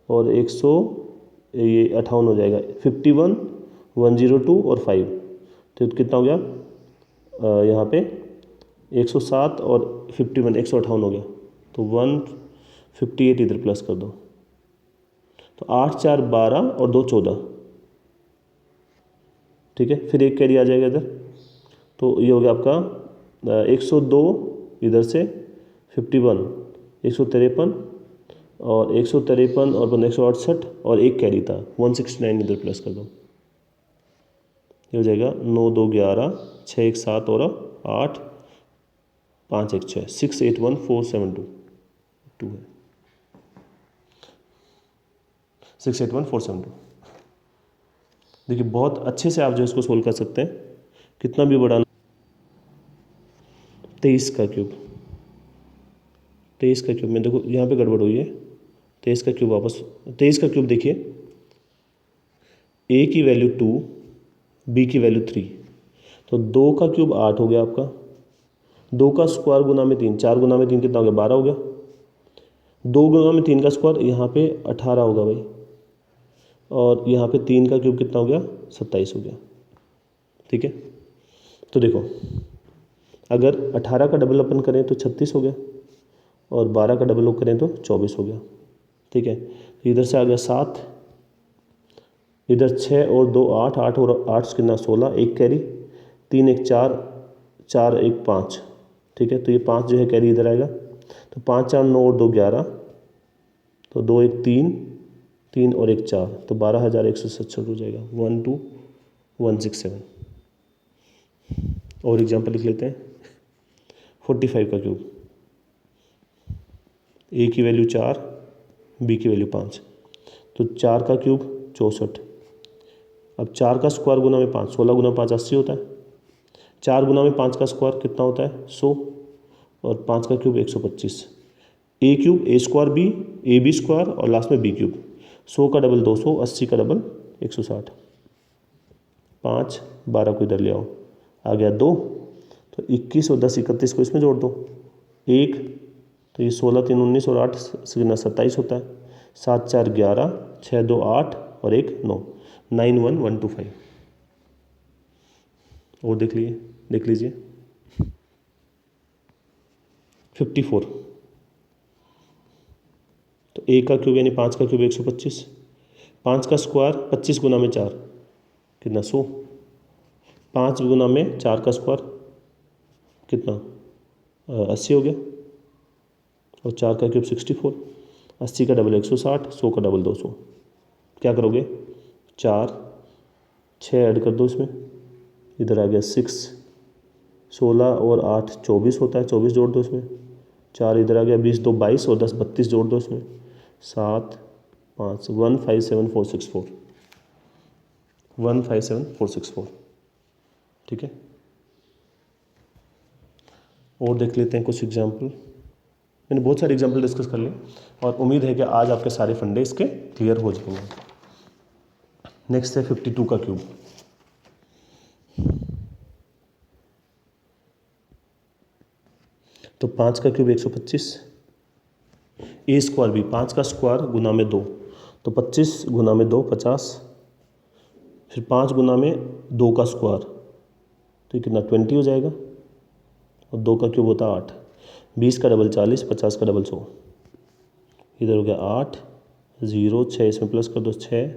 [SPEAKER 1] और 100, ये 58 हो जाएगा, 51 102 और 5, तो कितना हो गया, यहाँ पे 107 और 51 158 हो गया, तो 158 इधर प्लस कर दो, तो 8 4 12 और 2 14। ठीक है, फिर एक कैरी आ जाएगा इधर, तो ये हो गया आपका 102 इधर से, 51 153 और 153 और 168 और एक कैरी था 169, इधर प्लस कर दो, ये हो जाएगा 9 2 11, 6 1 7 और 8 5 1 6, 681,472 है, 681,472। देखिए बहुत अच्छे से आप जो इसको सोल्व कर सकते हैं, कितना भी बड़ा। 23 का क्यूब, 23 का क्यूब में देखो यहाँ पे गड़बड़ हुई है, 23 का क्यूब वापस, 23 का क्यूब देखिए, ए की वैल्यू 2, बी की वैल्यू 3, तो 2 का क्यूब 8 हो गया आपका, 2 का स्क्वायर गुना में 3, 4 गुना में 3 कितना हो गया, 12 हो गया, 2 गुना में 3 का स्क्वायर यहाँ पे 18 होगा भाई, और यहाँ पे 3 का क्यूब कितना हो गया, 27 हो गया। ठीक है, तो देखो अगर 18 का डबल अपन करें तो 36 हो गया, और 12 का डबल करें तो 24 हो गया। ठीक है, तो इधर से आ गया 7, इधर 6 और 2 8, 8 और 8 कितना 16, एक कैरी, 3 1 4, 4 1 5। ठीक है, तो ये 5 जो है कैरी इधर आएगा, तो 5 4 9 और 2 11, तो 2 1 3, 3 और 1 4, तो 12,167 हो जाएगा, 12,167। और एग्जाम्पल लिख लेते हैं, 45 का क्यूब, ए की वैल्यू 4, बी की वैल्यू 5, तो 4 का क्यूब 64, अब 4 का स्क्वायर गुना में 5, 16 गुना 5 80 होता है, 4 गुना में 5 का स्क्वायर कितना होता है 100, और 5 का cube 125, A cube A square B, A B square और लास्ट में बी क्यूब, 100 का डबल 200, 80 का डबल 160, 5 12 को इधर ले आओ, आ गया 2, तो 21 और 10 31 को इसमें जोड़ दो, 1, तो ये 16 3 19 और 8 कितना 27 होता है, 7 4 11, 6 2 8 और 1 9, 91125। और देख लीजिए 54, तो ए का क्यूब यानी 5 का क्यूब 125, 5 का स्क्वायर 25 गुना में 4 कितना 100, 5 गुना में 4 का स्क्वायर कितना 80 हो गया, और 4 का क्यूब 64, 80 का डबल 160, 100 का डबल 200। क्या करोगे 4 6 ऐड कर दो इसमें, इधर आ गया 6, 16 और 8 24 होता है, 24 जोड़ दो इसमें, 4 इधर आ गया 20 2 22 और 10 32 जोड़ दो इसमें, 7 5 157464, 157464। ठीक है, और देख लेते हैं कुछ एग्जाम्पल। मैंने बहुत सारे एग्जाम्पल डिस्कस कर लिए और उम्मीद है कि आज आपके सारे फंडे इसके क्लियर हो जाएंगे। नेक्स्ट है 52 का क्यूब। तो 5 का क्यूब 125, ए स्क्वायर भी 5 का स्क्वायर गुना में 2, तो 25 गुना में 2 50, फिर 5 गुना में 2 का स्क्वायर, तो ये कितना 20 हो जाएगा, और 2 का क्यूब होता है 8, 20 का डबल 40, 50 का डबल 100, इधर हो गया 8, 0, 6 इसमें प्लस कर दो 6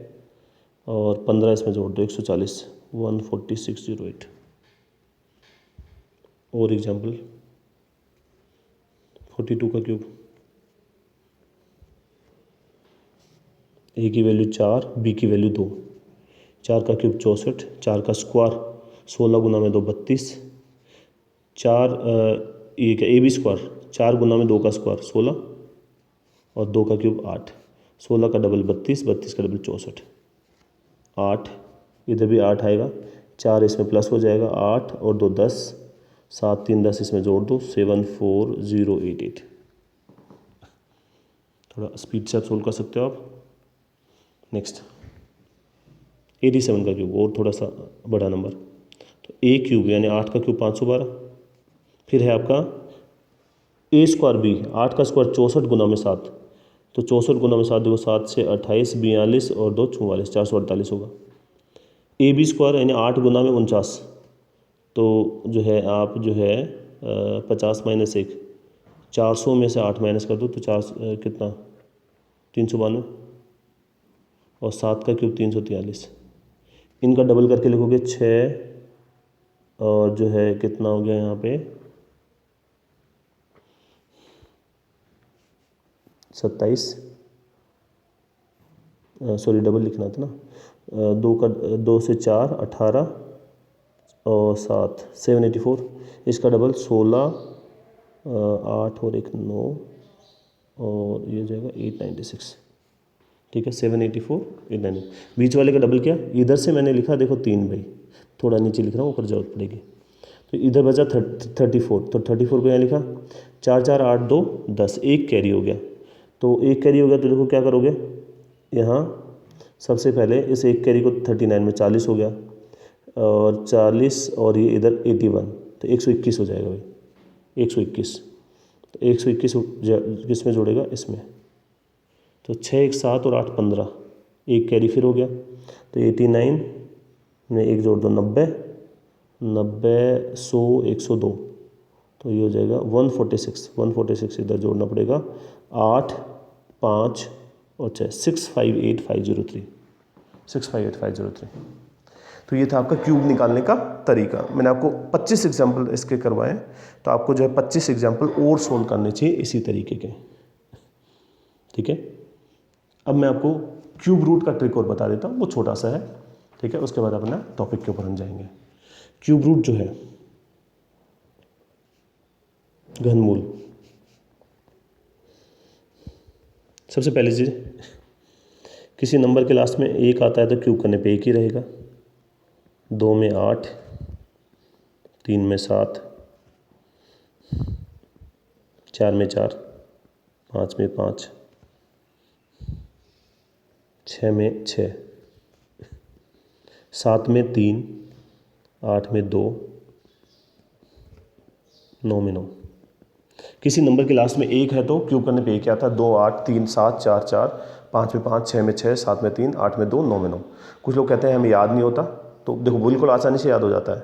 [SPEAKER 1] और 15 इसमें जोड़ दो 140, 14608। और एग्जाम्पल 42 का क्यूब, ए की वैल्यू 4, बी की वैल्यू 2, 4 का क्यूब 64, 4 का स्क्वायर 16 गुना में 2 32, 4 ए का ए बी स्क्वायर 4 गुना में 2 का स्क्वायर 16 और 2 का क्यूब 8, 16 का डबल 32, 32 का डबल 64, 8 इधर भी 8 आएगा, 4 इसमें प्लस हो जाएगा 8 और 2 10, 7 3 10 इसमें जोड़ दो 74088। थोड़ा स्पीड से आप सोल्व कर सकते हो आप। नेक्स्ट 87 का क्यूब, और थोड़ा सा बड़ा नंबर, तो ए क्यूब यानी 8 का क्यूब 512, फिर है आपका ए स्क्वायर बी, 8 का स्क्वायर 64 गुना में 7, तो 64 गुना में 7 देखो 7 से 28 42 और 2 44, 448 होगा। ए बी स्क्वायर यानी 8 गुना में 49, तो जो है आप जो है 50 माइनस 1, 400 में से 8 माइनस कर दो तो कितना 392 और 7 का क्यूब 343, इनका डबल करके लिखोगे 6 और जो है कितना हो गया यहाँ पे 27, सॉरी डबल लिखना था ना, 2 से 4 18 और 7 784, इसका डबल 16, 8 और 1 9 और ये हो जाएगा 896। ठीक है 784 890, बीच वाले का डबल क्या, इधर से मैंने लिखा देखो 3 भाई, थोड़ा नीचे लिख रहा हूँ ऊपर जरूरत पड़ेगी, तो इधर बचा 34, तो 34 को यहाँ लिखा 4 4 8 2 10, एक कैरी हो गया, तो एक कैरी हो गया तो देखो क्या करोगे, यहाँ सबसे पहले इस एक कैरी को 39 में 40 हो गया और 40 और ये इधर 81, तो 121 हो जाएगा भाई 121, तो 121 किस में जोड़ेगा इसमें, तो 6 1 7 और 8 15, एक कैरी फिर हो गया, तो 89 में एक जोड़ दो 90 90 100 102, तो ये हो जाएगा 146 इधर जोड़ना पड़ेगा 8 5 और 6 658,503 658,503। तो ये था आपका क्यूब निकालने का तरीका। मैंने आपको 25 एग्जाम्पल इसके करवाए, तो आपको जो है 25 एग्जाम्पल और सोल्व करने चाहिए इसी तरीके के। ठीक है, अब मैं आपको क्यूब रूट का ट्रिक और बता देता हूँ, वो छोटा सा है। ठीक है, उसके बाद अपना टॉपिक के ऊपर हम जाएंगे। क्यूब रूट जो है घनमूल, सबसे पहली चीज़, किसी नंबर के लास्ट में 1 आता है तो क्यूब करने पे 1 ही रहेगा। 2 में 8, 3 में 7, 4 में 4, 5 में 5, 6 में 6, 7 में 3, 8 में 2, 9 में 9। किसी नंबर के लास्ट में 1 है तो क्यूब करने पे 1 आता है। 2 8 3 7 4 4, 5 में 5, 6 में 6, 7 में 3, 8 में 2, 9 में 9। कुछ लोग कहते हैं हमें याद नहीं होता, तो देखो बिल्कुल आसानी से याद हो जाता है।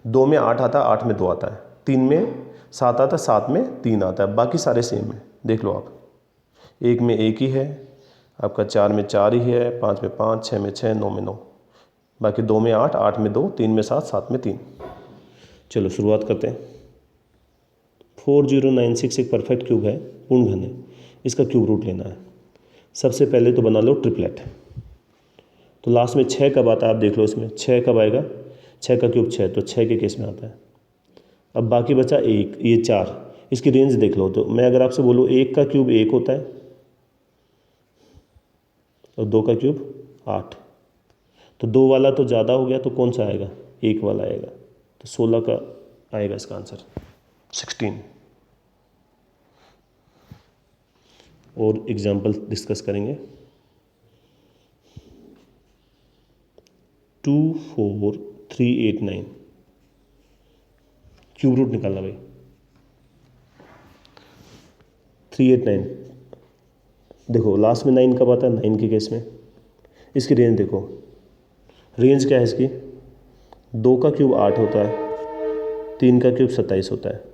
[SPEAKER 1] 2 में 8 आता है, 8 में 2 आता है, 3 में 7 आता है, 7 में 3 आता है, बाकी सारे सेम है। देख लो आप, 1 में 1 ही है आपका, 4 में 4 ही है, 5 में 5, 6 में 6, 9 में 9, बाकी 2 में 8, 8 में 2, 3 में 7, 7 में 3। चलो शुरुआत करते हैं। 4096 एक परफेक्ट क्यूब है, पूर्ण घन है, इसका क्यूब रूट लेना है। सबसे पहले तो बना लो ट्रिपलेट। तो लास्ट में 6 कब आता है आप देख लो, इसमें 6 कब आएगा, 6 का क्यूब 6, तो 6 के केस में आता है। अब बाकी बचा 1, ये 4, इसकी रेंज देख लो। तो मैं अगर आपसे बोलूँ 1 का क्यूब 1 होता है और 2 का क्यूब 8, तो 2 वाला तो ज़्यादा हो गया, तो कौन सा आएगा, 1 वाला आएगा, तो 16 का आएगा इसका आंसर, 16। और एग्जाम्पल डिस्कस करेंगे। 24389 क्यूब रूट निकालना भाई। 389, देखो लास्ट में 9 कब आता है, 9 के केस में। इसकी रेंज देखो, रेंज क्या है इसकी, 2 का क्यूब 8 होता है, 3 का क्यूब 27 होता है,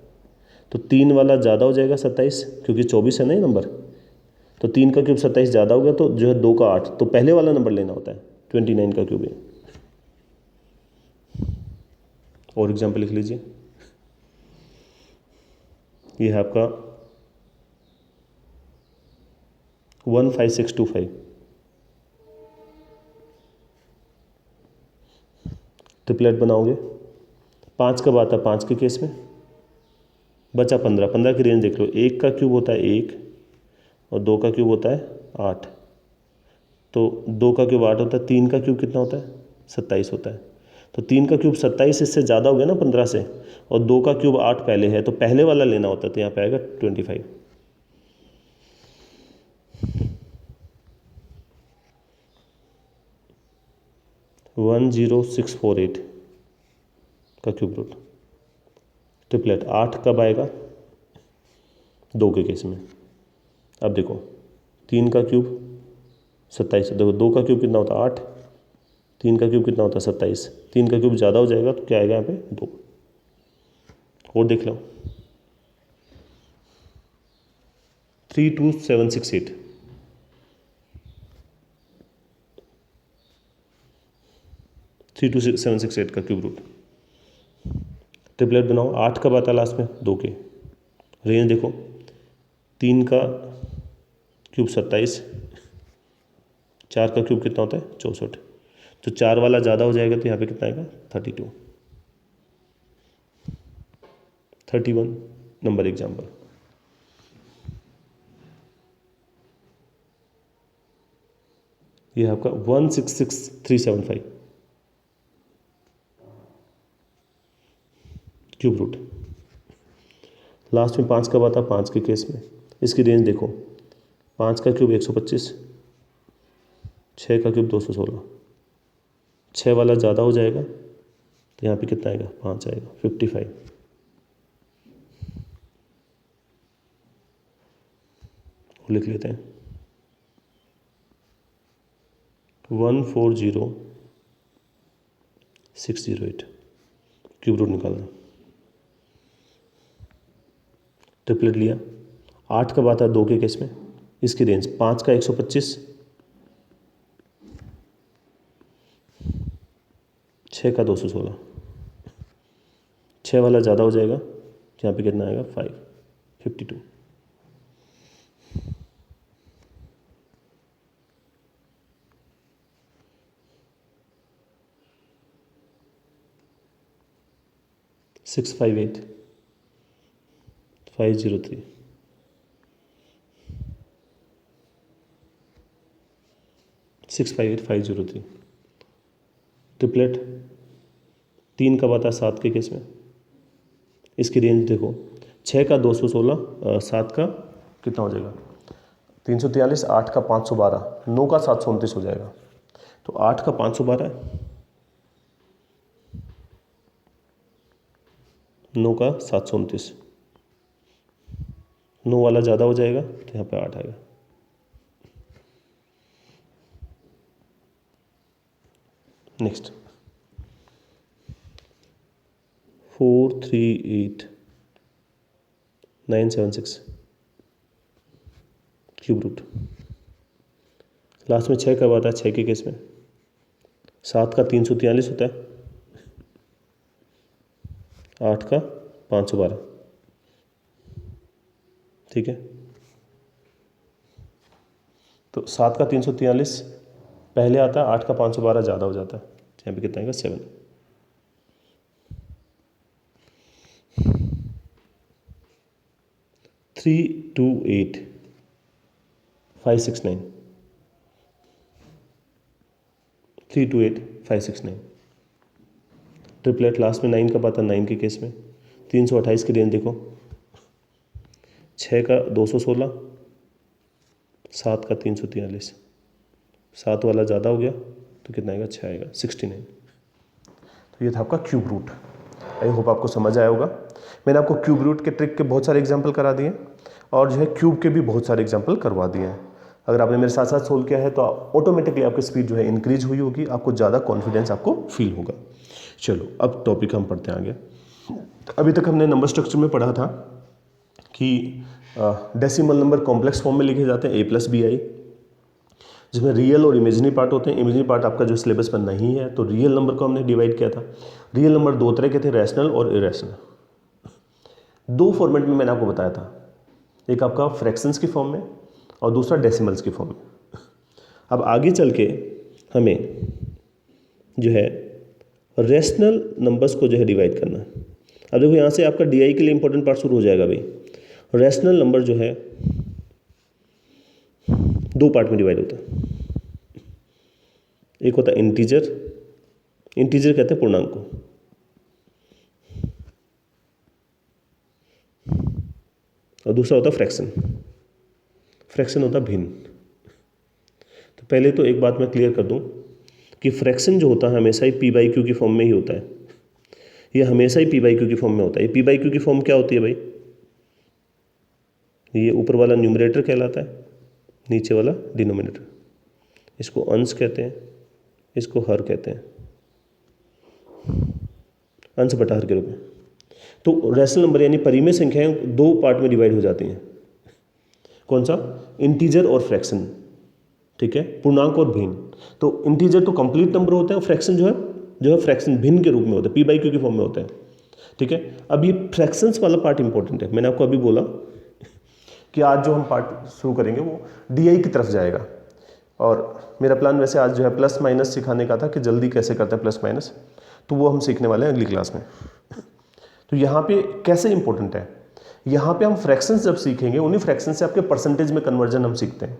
[SPEAKER 1] तो 3 वाला ज़्यादा हो जाएगा 27, क्योंकि 24 है ना ये नंबर, तो 3 का क्यूब 27 ज़्यादा हो गया, तो जो है 2 का 8, तो पहले वाला नंबर लेना होता है, 29 का क्यूब है। और एग्जाम्पल लिख लीजिए, ये है आपका 15625। ट्रिपलेट बनाओगे, 5 कब आता है 5 के केस में, बचा 15, 15 की रेंज देख लो, 1 का क्यूब होता है 1 और 2 का क्यूब होता है 8, तो 2 का क्यूब 8 होता है, 3 का क्यूब कितना होता है 27 होता है, तो 3 का क्यूब 27 इससे ज़्यादा हो गया ना 15 से, और 2 का क्यूब 8 पहले है, तो पहले वाला लेना होता है, तो यहाँ पे आएगा 25। 10648 का क्यूब रूट। ट्रिपलेट 8 कब आएगा 2 के केस में। अब देखो 3 का क्यूब 27, देखो 2 का क्यूब कितना होता है 8, 3 का क्यूब कितना होता है 27, 3 का क्यूब ज़्यादा हो जाएगा तो क्या आएगा यहाँ पे 2। और देख लो 32768, 32768 का क्यूब रूट। ट्रिपलेट बनाओ, 8 कब आता है लास्ट में 2 के, रेंज देखो 3 का क्यूब 27, 4 का क्यूब कितना होता है 64, तो 4 वाला ज़्यादा हो जाएगा, तो यहाँ पे कितना आएगा 32। 31 नंबर एग्जाम्पल। ये है आपका 166375 क्यूब रूट। लास्ट में 5 कब आता है 5 के केस में, इसकी रेंज देखो 5 का क्यूब 125, 6 का क्यूब 216, 6 वाला ज़्यादा हो जाएगा, तो यहाँ पे कितना आएगा 5 आएगा, 55। लिख लेते हैं 140608 क्यूब रूट निकालना। ट्रिपलेट लिया, 8 कब आता है 2 के केस में, इसकी रेंज 5 का 125, 6 का 216, 6 वाला ज़्यादा हो जाएगा, यहाँ पे कितना आएगा 52। सिक्स 58503 658,503। ट्रिपलेट 3 कब आता है 7 के केस में, इसकी रेंज देखो 6 का 216, 7 का कितना हो जाएगा 343, 8 का 512, 9 का 729 हो जाएगा, तो 8 का 512 है, 9 का 729, 9 वाला ज़्यादा हो जाएगा, तो यहाँ पे 8 आएगा। Next 438976 cube root. लास्ट में 6 कब आता है 6 के केस में, 7 का 343 होता है, 8 का 512, ठीक है, तो 7 का 343 पहले आता है, 8 का 512 ज़्यादा हो जाता है, यहाँ पे कितना आएगा 7। 328,569 328,569। ट्रिपलेट लास्ट में 9 कब आता है 9 के केस में, 328 की रेंज देखो, 6 का 216, 7 का 343, 7 वाला ज़्यादा हो गया, तो कितना आएगा 6 आएगा, 69। तो ये था आपका क्यूब रूट। आई होप आपको समझ आया होगा। मैंने आपको क्यूब रूट के ट्रिक के बहुत सारे एग्जाम्पल करा दिए और जो है क्यूब के भी बहुत सारे एग्जाम्पल करवा दिए हैं। अगर आपने मेरे साथ साथ सोल्व किया है तो ऑटोमेटिकली आपकी स्पीड जो है इंक्रीज हुई होगी, आपको ज़्यादा कॉन्फिडेंस आपको फील होगा। चलो अब टॉपिक हम पढ़ते हैं आगे। अभी तक हमने नंबर स्ट्रक्चर में पढ़ा था कि डेसिमल नंबर कॉम्प्लेक्स फॉर्म में लिखे जाते हैं a+bi, जिसमें रियल और इमेजिनरी पार्ट होते हैं। इमेजिनरी पार्ट आपका जो सिलेबस पर नहीं है, तो रियल नंबर को हमने डिवाइड किया था। रियल नंबर दो तरह के थे, रैशनल और इरेशनल। दो फॉर्मेट में मैंने आपको बताया था, एक आपका फ्रैक्शंस की फॉर्म में और दूसरा डेसिमल्स की फॉर्म में। अब आगे चल के हमें जो है रैशनल नंबर्स को जो है डिवाइड करना है। अब देखो यहाँ से आपका डीआई के लिए इंपॉर्टेंट पार्ट शुरू हो जाएगा भाई। रैशनल नंबर जो है दो पार्ट में डिवाइड होता है। एक होता है इंटीजर, इंटीजर कहते हैं पूर्णांक को, और दूसरा होता है फ्रैक्शन, फ्रैक्शन होता है भिन्न। तो पहले तो एक बात मैं क्लियर कर दूं कि फ्रैक्शन जो होता है हमेशा ही p/q की फॉर्म में ही होता है। ये हमेशा ही p/q की फॉर्म में होता है। ये p/q की फॉर्म क्या होती है भाई? ये ऊपर वाला न्यूमरेटर कहलाता है, नीचे वाला डिनोमिनेटर। इसको अंश कहते हैं, इसको हर कहते हैं, अंश बटा हर के रूप में। तो रैशनल नंबर यानी परिमेय संख्याएं दो पार्ट में डिवाइड हो जाती हैं। कौन सा? इंटीजर और फ्रैक्शन, ठीक है, पूर्णांक और भिन्न। तो इंटीजर तो कंप्लीट नंबर होते हैं, और फ्रैक्शन जो है फ्रैक्शन भिन्न के रूप में होता है, p/q की फॉर्म में होता है, ठीक है। अब ये फ्रैक्शंस वाला पार्ट इंपॉर्टेंट है। मैंने आपको अभी बोला कि आज जो हम पार्ट शुरू करेंगे वो डीआई की तरफ जाएगा, और मेरा प्लान वैसे आज जो है प्लस माइनस सिखाने का था कि जल्दी कैसे करते हैं प्लस माइनस, तो वो हम सीखने वाले हैं अगली क्लास में। तो यहाँ पे कैसे इंपॉर्टेंट है, यहाँ पे हम फ्रैक्शंस जब सीखेंगे, उन्हीं फ्रैक्शन से आपके परसेंटेज में कन्वर्जन हम सीखते हैं।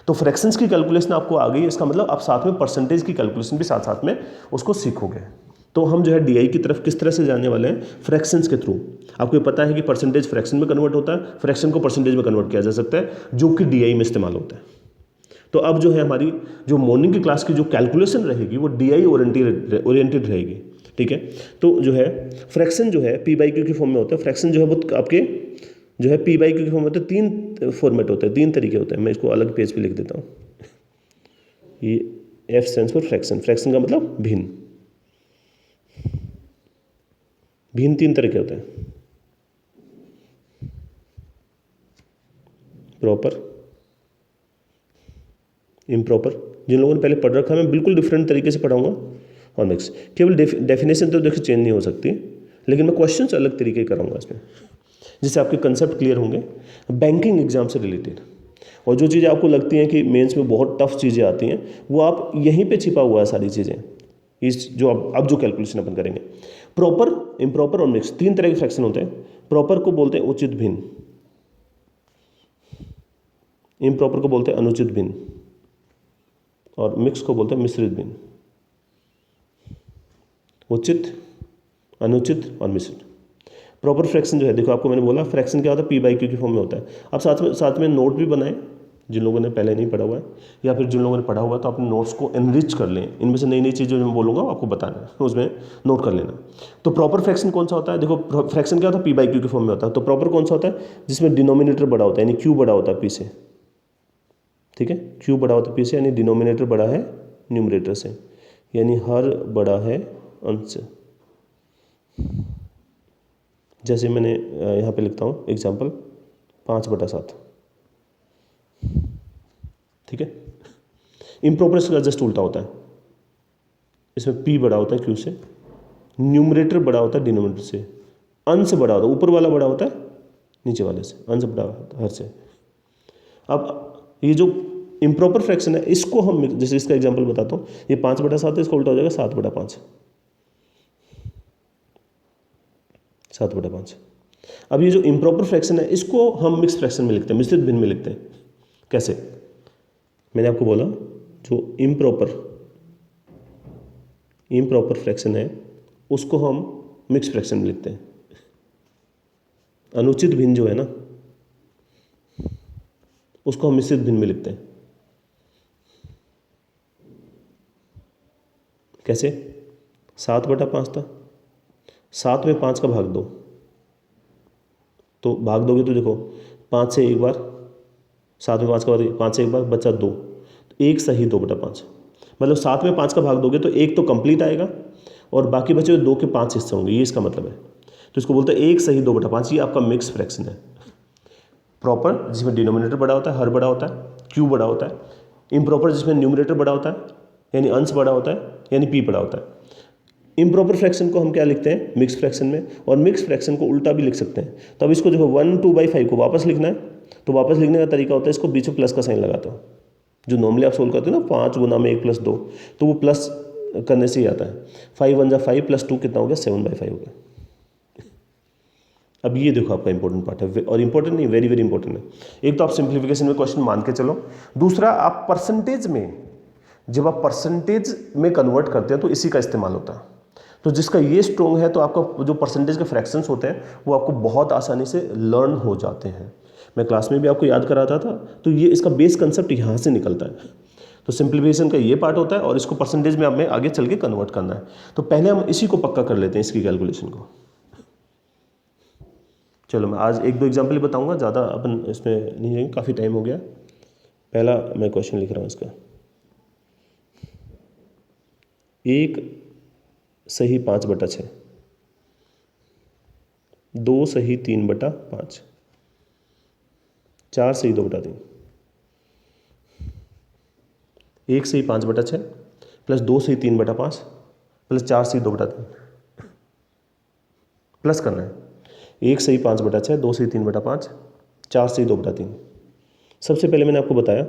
[SPEAKER 1] तो फ्रैक्शंस की कैलकुलेशन आपको आ गई, इसका मतलब आप साथ में परसेंटेज की कैलकुलेशन भी साथ साथ में उसको सीखोगे। तो हम जो है डीआई की तरफ किस तरह से जाने वाले हैं? फ्रैक्शंस के थ्रू। आपको पता है कि परसेंटेज फ्रैक्शन में कन्वर्ट होता है, फ्रैक्शन को परसेंटेज में कन्वर्ट किया जा सकता है, जो कि डीआई में इस्तेमाल होता है। तो अब जो है हमारी जो मॉर्निंग की क्लास की जो कैलकुलेशन रहेगी वो डीआई ओरिएंटेड रहेगी, ठीक है। तो जो है फ्रैक्शन जो है p/q की फॉर्म में होता है। फ्रैक्शन जो है वो आपके जो है p/q की फॉर्म में होता है। तीन फॉर्मेट होते हैं, तीन तरीके होते हैं। मैं इसको अलग पेज पे लिख देता हूँ। ये f stands for fraction, fraction का मतलब भिन्न। भिन्न तीन तरह के होते हैं, प्रॉपर, इम्प्रॉपर। जिन लोगों ने पहले पढ़ रखा है मैं बिल्कुल डिफरेंट तरीके से पढ़ाऊंगा, और मिक्स। केवल डेफिनेशन तो देखिए चेंज नहीं हो सकती, लेकिन मैं क्वेश्चंस अलग तरीके कराऊंगा इसमें, जिससे आपके कंसेप्ट क्लियर होंगे बैंकिंग एग्जाम से रिलेटेड। और जो चीज़ें आपको लगती हैं कि मेंस में बहुत टफ चीज़ें आती हैं, वो आप यहीं पे छिपा हुआ है सारी चीज़ें, इस जो अब जो कैलकुलेशन अपन करेंगे। प्रॉपर, इम्प्रॉपर और मिक्स, तीन तरह के फ्रैक्शन होते हैं। प्रॉपर को बोलते हैं उचित भिन्न, इम्प्रॉपर को बोलते हैं अनुचित भिन्न, और मिक्स को बोलते हैं मिश्रित भिन्न। उचित, अनुचित और मिश्रित। प्रॉपर फ्रैक्शन जो है, देखो आपको मैंने बोला फ्रैक्शन क्या होता है, p/q की फॉर्म में होता है। अब साथ में नोट भी बनाएं, जिन लोगों ने पहले नहीं पढ़ा हुआ है, या फिर जिन लोगों ने पढ़ा हुआ है तो अपने नोट्स को एनरिच कर लें। इनमें से नई नई चीज़ें जो मैं बोलूँगा आपको बताना है, उसमें नोट कर लेना। तो प्रॉपर फ्रैक्शन कौन सा होता है? देखो फ्रैक्शन क्या होता है, p/q की फॉर्म में होता है। तो प्रॉपर कौन सा होता है? जिसमें डिनोमिनेटर बड़ा होता है, यानी q बड़ा होता है p से, ठीक है। q बड़ा होता है p से, यानी डिनोमिनेटर बड़ा है न्यूमरेटर से, यानी हर बड़ा है अंश से। जैसे मैंने यहाँ पे लिखता हूँ एग्जाम्पल 5/7, ठीक है। इम्प्रॉपर इसका जस्ट उल्टा होता है, इसमें p बड़ा होता है q से, न्यूमरेटर बड़ा होता है डिनोमिनेटर से, अंश बड़ा होता है, ऊपर वाला बड़ा होता है नीचे वाले से, अंश बड़ा होता है हर से। अब ये जो इम्प्रॉपर फ्रैक्शन है, इसको हम जैसे इसका एग्जाम्पल बताता हूँ, ये 5/7 है, इसका उल्टा हो जाएगा 7/5, 7/5। अब ये जो इम्प्रॉपर फ्रैक्शन है, इसको हम मिक्स फ्रैक्शन में लिखते हैं, मिश्रित भिन्न में लिखते हैं। कैसे? मैंने आपको बोला जो इम्प्रॉपर फ्रैक्शन है उसको हम मिक्स फ्रैक्शन में लिखते हैं। अनुचित भिन्न जो है ना, उसको हम मिश्रित भिन्न में लिखते हैं। कैसे? 7/5 था, 7 में 5 का भाग दो, तो भाग दोगे तो देखो 5 से एक बार, 7 में 5 का भाग 5 से एक बार बचा 2, तो 1 सही 2/5। मतलब 7 में 5 का भाग दोगे तो 1 तो कंप्लीट आएगा और बाकी बचे 2 के 5 हिस्से होंगे, ये इसका मतलब है। तो इसको बोलते हैं 1 सही 2/5। ये आपका मिक्स फ्रैक्शन है। प्रॉपर जिसमें डिनोमिनेटर बड़ा होता है, हर बड़ा होता है, क्यू बड़ा होता है। इम्प्रॉपर जिसमें न्यूमरेटर बड़ा होता है यानी अंश बड़ा होता है यानी पी बड़ा होता है। इम्प्रॉपर फ्रैक्शन को हम क्या लिखते हैं, मिक्स फ्रैक्शन में, और मिक्स फ्रैक्शन को उल्टा भी लिख सकते हैं। तो अब इसको जो है 1/2/5 को वापस लिखना है, तो वापस लिखने का तरीका होता है इसको बीच में प्लस का साइन लगाता हूँ। जो नॉर्मली आप सोल्व करते हो ना 5 गुना में 1 + 2, तो वो प्लस करने से ही आता है। 5 × 1 = 5 + 2 कितना हो गया, 7/5 हो गया। अब ये देखो आपका इंपॉर्टेंट पार्ट है, और इंपॉर्टेंट नहीं, वेरी वेरी इंपॉर्टेंट है। एक तो आप सिंप्लीफिकेशन में क्वेश्चन मान के चलो, दूसरा आप परसेंटेज में, जब आप परसेंटेज में कन्वर्ट करते हैं तो इसी का इस्तेमाल होता है। तो जिसका ये स्ट्रॉन्ग है तो आपका जो परसेंटेज के फ्रैक्शंस होते हैं वो आपको बहुत आसानी से लर्न हो जाते हैं। मैं क्लास में भी आपको याद कराता था, तो ये इसका बेस कंसेप्ट यहाँ से निकलता है। तो सिंप्लीफिकेशन का ये पार्ट होता है और इसको परसेंटेज में हमें आगे चल के कन्वर्ट करना है। तो पहले हम इसी को पक्का कर लेते हैं, इसकी कैलकुलेशन को। चलो मैं आज 1-2 एग्जाम्पल ही बताऊंगा, ज़्यादा अपन इसमें नहीं जाएंगे, काफ़ी टाइम हो गया। पहला मैं क्वेश्चन लिख रहा हूँ इसका, 1 सही 5/6, 2 सही 3/5, 4 सही 2/3, 1 सही 5/6 प्लस 2 सही 3/5 प्लस 4 सही 2/3। प्लस करना है, 1 सही 5/6, 2 सही 3/5, 4 सही 2/3। सबसे पहले मैंने आपको बताया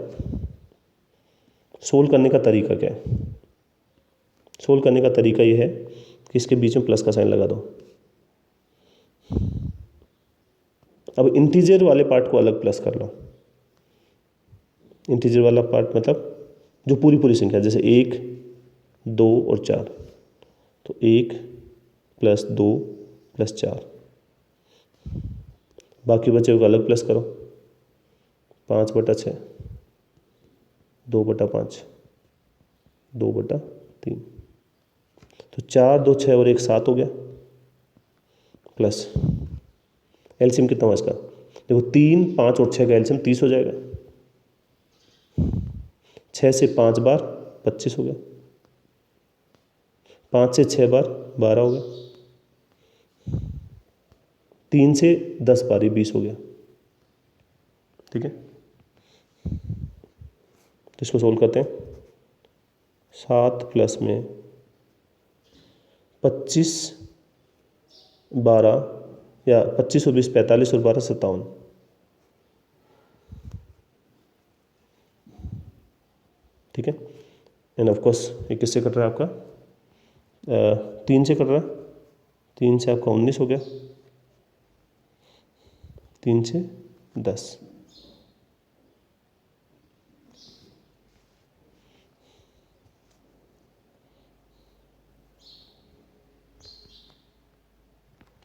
[SPEAKER 1] सोल्व करने का तरीका क्या है। सोल्व करने का तरीका ये है कि इसके बीच में प्लस का साइन लगा दो। अब इंटीजर वाले पार्ट को अलग प्लस कर लो। इंटीजर वाला पार्ट मतलब जो पूरी पूरी संख्या, जैसे 1, 2 और 4, तो 1 + 2 + 4। बाकी बचे को अलग प्लस करो, 5/6, 2/5, 2/3। तो 4, 2, 6 और 1 7 हो गया, प्लस एलसीएम कितना हुआ इसका, देखो 3, 5 और 6 का एलसीएम 30 हो जाएगा। 6 से 5 बार 25 हो गया, 5 से 6 बार 12 हो गया, 3 से 10 बार 20 हो गया। ठीक है, तो इसको सोल्व करते हैं। 7 प्लस में 25, 12 या 25 और 20 45 और 12 57। ठीक है, एंड ऑफकोर्स ये किससे कट रहा है आपका, 3 से कट रहा है। 3 से आपका 19 हो गया, 3 से 10।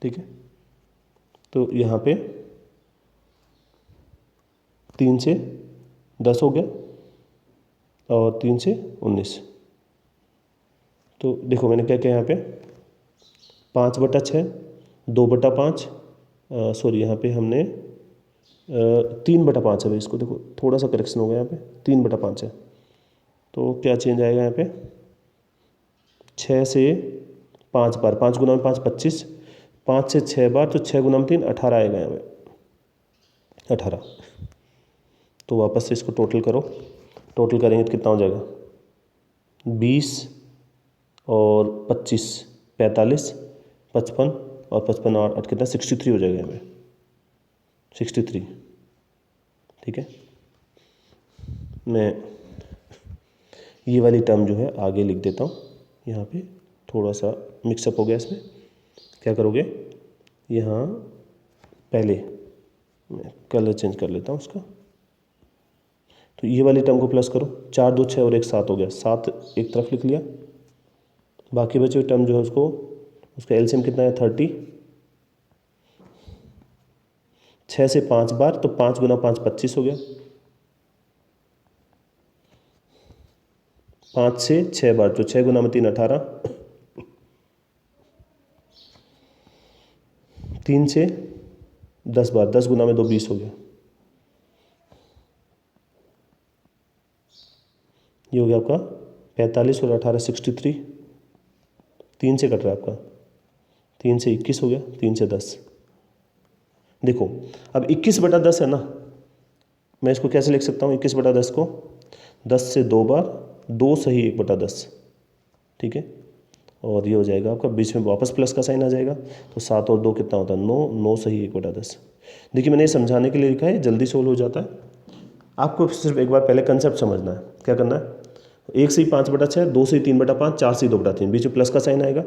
[SPEAKER 1] ठीक है, तो यहाँ पे 3 से 10 हो गया और 3 से 19। तो देखो मैंने क्या किया यहाँ पे, 5/6, 2/5, सॉरी यहाँ पे हमने 3/5 है भाई, इसको देखो थोड़ा सा करेक्शन हो गया, यहाँ पे 3/5 है। तो क्या चेंज आएगा यहाँ पे, 6 से 5 बार, 5 गुना में 5 25, 5 से 6 बार, तो 6 गुना में 3 18 आएगा यहाँ पे, 18। तो वापस से इसको टोटल करो, टोटल करेंगे तो कितना हो जाएगा, 20 और 25 45, 55 और 55 और 8 कितना, 63 हो जाएगा यहाँ पे, 63। ठीक है, मैं ये वाली टर्म जो है आगे लिख देता हूँ। यहाँ पे थोड़ा सा मिक्सअप हो गया, इसमें क्या करोगे, यहाँ पहले मैं कलर चेंज कर लेता हूँ उसका। तो ये वाली टर्म को प्लस करो, 4, 2, 6 और 1 7 हो गया, 7 एक तरफ लिख लिया। बाकी बचे हुए टर्म जो है उसका एलसीएम कितना है, 30। 6 से 5 बार, तो 5 गुना 5 25 हो गया। 5 से 6 बार, तो 6 गुना में 3 18। 3 से 10 बार, 10 गुना में 2 20 हो गया। ये हो गया आपका 45 और 18 63। 3 से कट रहा है आपका, 3 से 21 हो गया, 3 से 10। देखो अब 21/10 है ना, मैं इसको कैसे लिख सकता हूँ 21/10 को, 10 से 2 बार, 2 सही 1/10, ठीक है। और ये हो जाएगा आपका, बीच में वापस प्लस का साइन आ जाएगा, तो 7 और 2 कितना होता है 9, 9 सही 1/10। देखिए मैंने ये समझाने के लिए लिखा है, जल्दी सोल्व हो जाता है। आपको सिर्फ एक बार पहले कंसेप्ट समझना है, क्या करना है, 1 से ही 5/6, 2 से ही 3/5, 4 से ही 2/3, बीच में प्लस का साइन आएगा।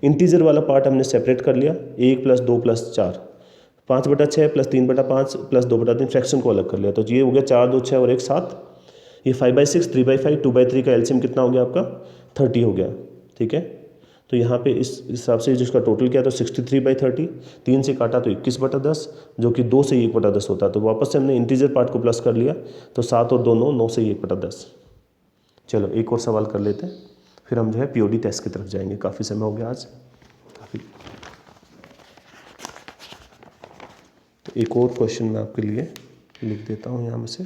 [SPEAKER 1] इंटीजर वाला पार्ट हमने सेपरेट कर लिया, 1 + 2 + 4, 5/6 + 3/5 + 2/3, फ्रैक्शन को अलग कर लिया, तो ये हो गया 4, 2, 6 और 1, 7। ये 5/6, 3/5, 2/3 का एलसीएम कितना हो गया आपका 30 हो गया, ठीक है। तो यहाँ पे इस हिसाब से जिसका टोटल किया तो 63/30, 3 से काटा तो 21/10, जो कि 2 से ही 1/10 होता है, तो वापस से हमने इंटीजर पार्ट को प्लस कर लिया, तो 7 और 2 9, 9 से ही 1/10। चलो एक और सवाल कर लेते हैं, फिर हम जो है पीओडी टेस्ट की तरफ जाएंगे, काफ़ी समय हो गया आज काफ़ी। तो एक और क्वेश्चन मैं आपके लिए लिख देता हूँ यहाँ में से,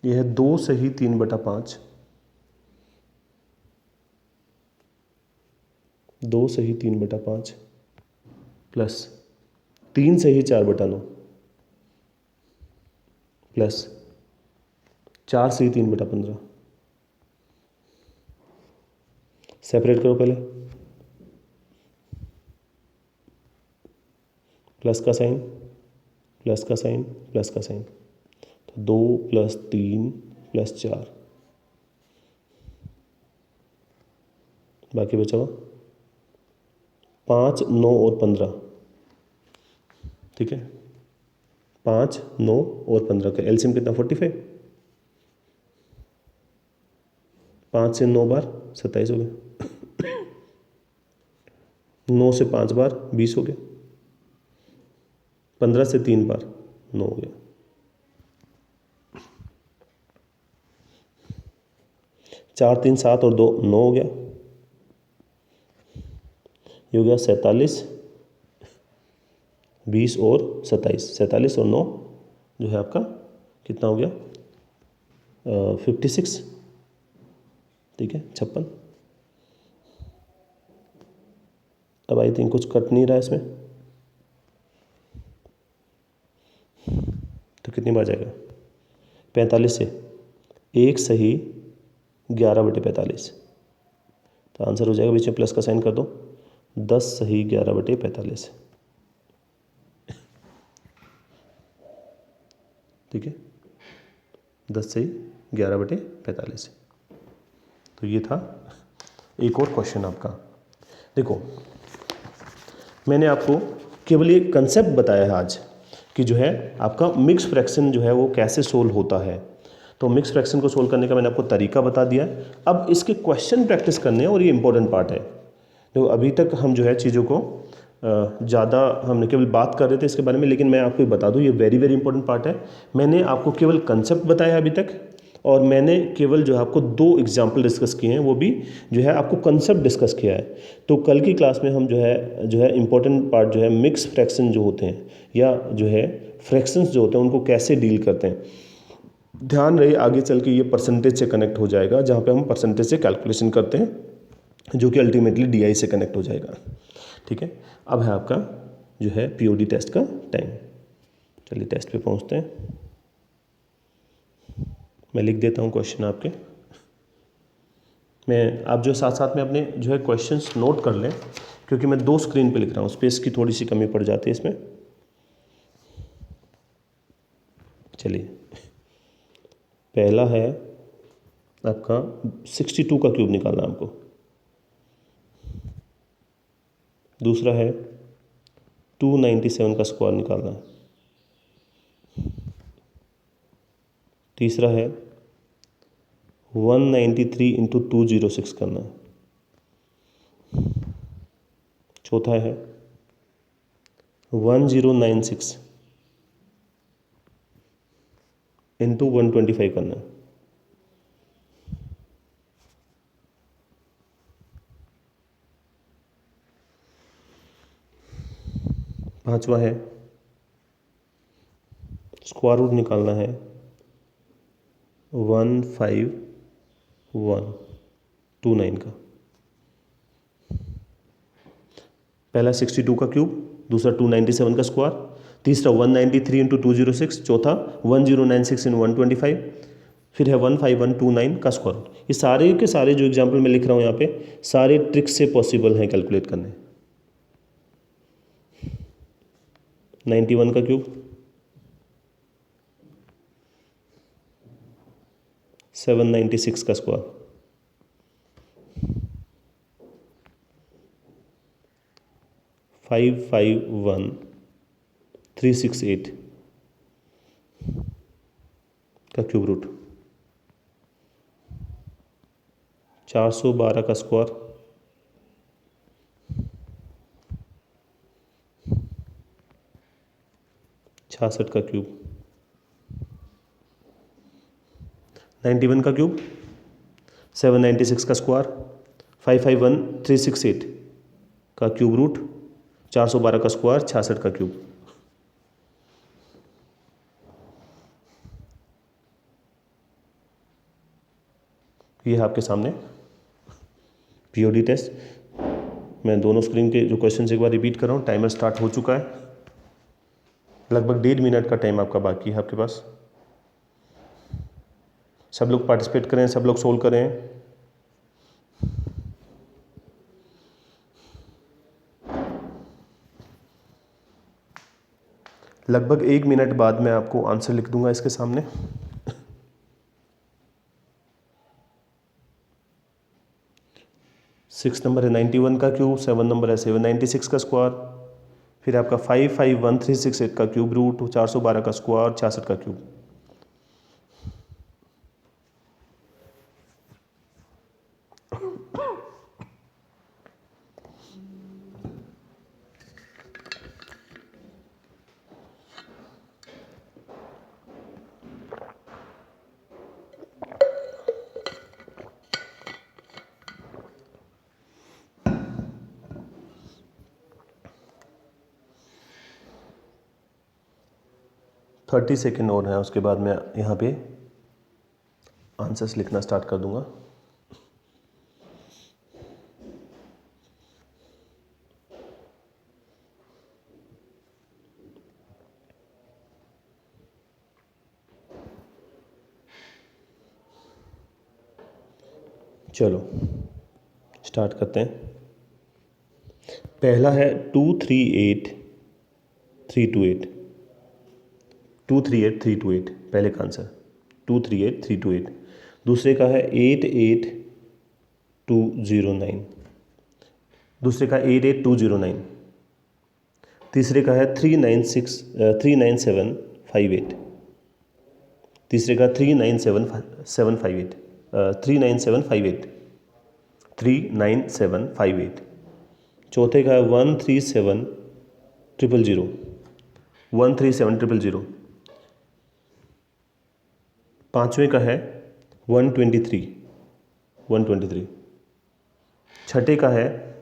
[SPEAKER 1] यह है 2 सही 3/5, 2 सही 3/5 प्लस 3 सही 4/9 प्लस 4 सही 3/15। सेपरेट करो पहले, प्लस का साइन, प्लस का साइन, प्लस का साइन, तो 2 + 3 + 4, बाकी बचा हुआ 5 9 और 15, ठीक है। 5 9 और 15 का एलसीएम कितना 45, 5 से 9 बार 27 हो गया, 9 से 5 बार 20 हो गया, 15 से 3 बार 9 हो गया, 4 3 7 और 2 9 हो गया, ये हो गया 47, 20 और 27, 47 और 9 जो है आपका कितना हो गया 56, ठीक है 56। अब आई थिंक कुछ कट नहीं रहा है इसमें, तो कितनी बार जाएगा 45 से 1 सही 11/45, तो आंसर हो जाएगा, बीच में प्लस का साइन कर दो, 10 सही 11/45, ठीक है 10 सही 11/45। तो ये था एक और क्वेश्चन आपका। देखो मैंने आपको केवल ये कंसेप्ट बताया है आज कि जो है आपका मिक्स फ्रैक्शन जो है वो कैसे सोल्व होता है। तो मिक्स फ्रैक्शन को सोल्व करने का मैंने आपको तरीका बता दिया है, अब इसके क्वेश्चन प्रैक्टिस करने हैं और ये इंपॉर्टेंट पार्ट है। तो अभी तक हम जो है चीज़ों को ज़्यादा हमने केवल बात कर रहे थे इसके बारे में, लेकिन मैं आपको बता दूं ये वेरी वेरी इंपॉर्टेंट पार्ट है। मैंने आपको केवल कंसेप्ट बताया अभी तक, और मैंने केवल जो है आपको 2 एग्जाम्पल डिस्कस किए हैं, वो भी जो है आपको कंसेप्ट डिस्कस किया है। तो कल की क्लास में हम जो है इंपॉर्टेंट पार्ट जो है मिक्स फ्रैक्शन जो होते हैं या जो है फ्रैक्शंस जो होते हैं उनको कैसे डील करते हैं। ध्यान रहे आगे चल के ये परसेंटेज से कनेक्ट हो जाएगा, जहाँ पे हम परसेंटेज से कैलकुलेशन करते हैं, जो कि अल्टीमेटली डीआई से कनेक्ट हो जाएगा, ठीक है। अब है आपका जो है पीओडी टेस्ट का टाइम। चलिए टेस्ट पे पहुँचते हैं। मैं लिख देता हूँ क्वेश्चन आपके, मैं आप जो साथ साथ में अपने जो है क्वेश्चंस नोट कर लें, क्योंकि मैं 2 स्क्रीन पे लिख रहा हूँ, स्पेस की थोड़ी सी कमी पड़ जाती है इसमें। चलिए पहला है आपका 62 का क्यूब निकालना आपको, दूसरा है 297 का स्क्वायर निकालना है, तीसरा है 193 इंटू 206 करना है, चौथा है 1096 इंटू 125 करना है, पांचवा है स्क्वायर रूट निकालना है 15129 का, पहला 62 का क्यूब, दूसरा 297 का स्क्वायर, तीसरा 193 इंटू 206, चौथा 1096 इन 125, फिर है 15129 का स्क्वायर रूट। ये सारे के सारे जो एग्जाम्पल मैं लिख रहा हूँ यहाँ पे सारे ट्रिक्स से पॉसिबल हैं कैलकुलेट करने। 91 का क्यूब, 796 का स्क्वायर, 551368 का क्यूब रूट, 412 का स्क्वायर, 66 का क्यूब, 91 का क्यूब, 796 का स्क्वायर, 551368 का क्यूब रूट, 412 का स्क्वायर, 66 का क्यूब। ये है आपके सामने पीओडी टेस्ट। मैं दोनों स्क्रीन के जो क्वेश्चन एक बार रिपीट कर रहा हूँ। टाइमर स्टार्ट हो चुका है। लगभग 1.5 मिनट का टाइम आपका बाकी है आपके पास। सब लोग पार्टिसिपेट करें, सब लोग सोल्व करें। लगभग 1 मिनट बाद मैं आपको आंसर लिख दूंगा इसके सामने। सिक्स नंबर है 91 का क्यूब, 7 नंबर है 796 का स्क्वायर, फिर आपका 551368 का क्यूब रूट, 412 का स्क्वायर, 66 का क्यूब। थर्टी सेकेंड और है, उसके बाद मैं यहाँ पे आंसर्स लिखना स्टार्ट कर दूंगा। चलो स्टार्ट करते हैं। पहला है 238328, 238328 पहले का आंसर 238328। दूसरे का है 88209, दूसरे का 88209। तीसरे का है 39758, तीसरे का 39758, 39758। चौथे का है 137000, 137000। पांचवें का है 123। छठे का है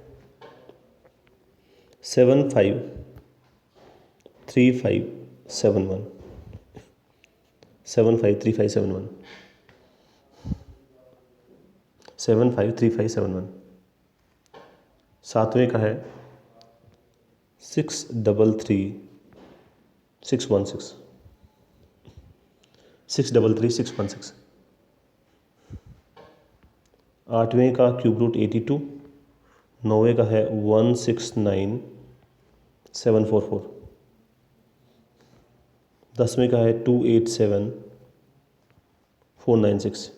[SPEAKER 1] 753571, 753571, 753571। सातवें का है 633616, 633616। आठवें का क्यूब रूट 82। नौवें का है 169744। दसवें का है 287496।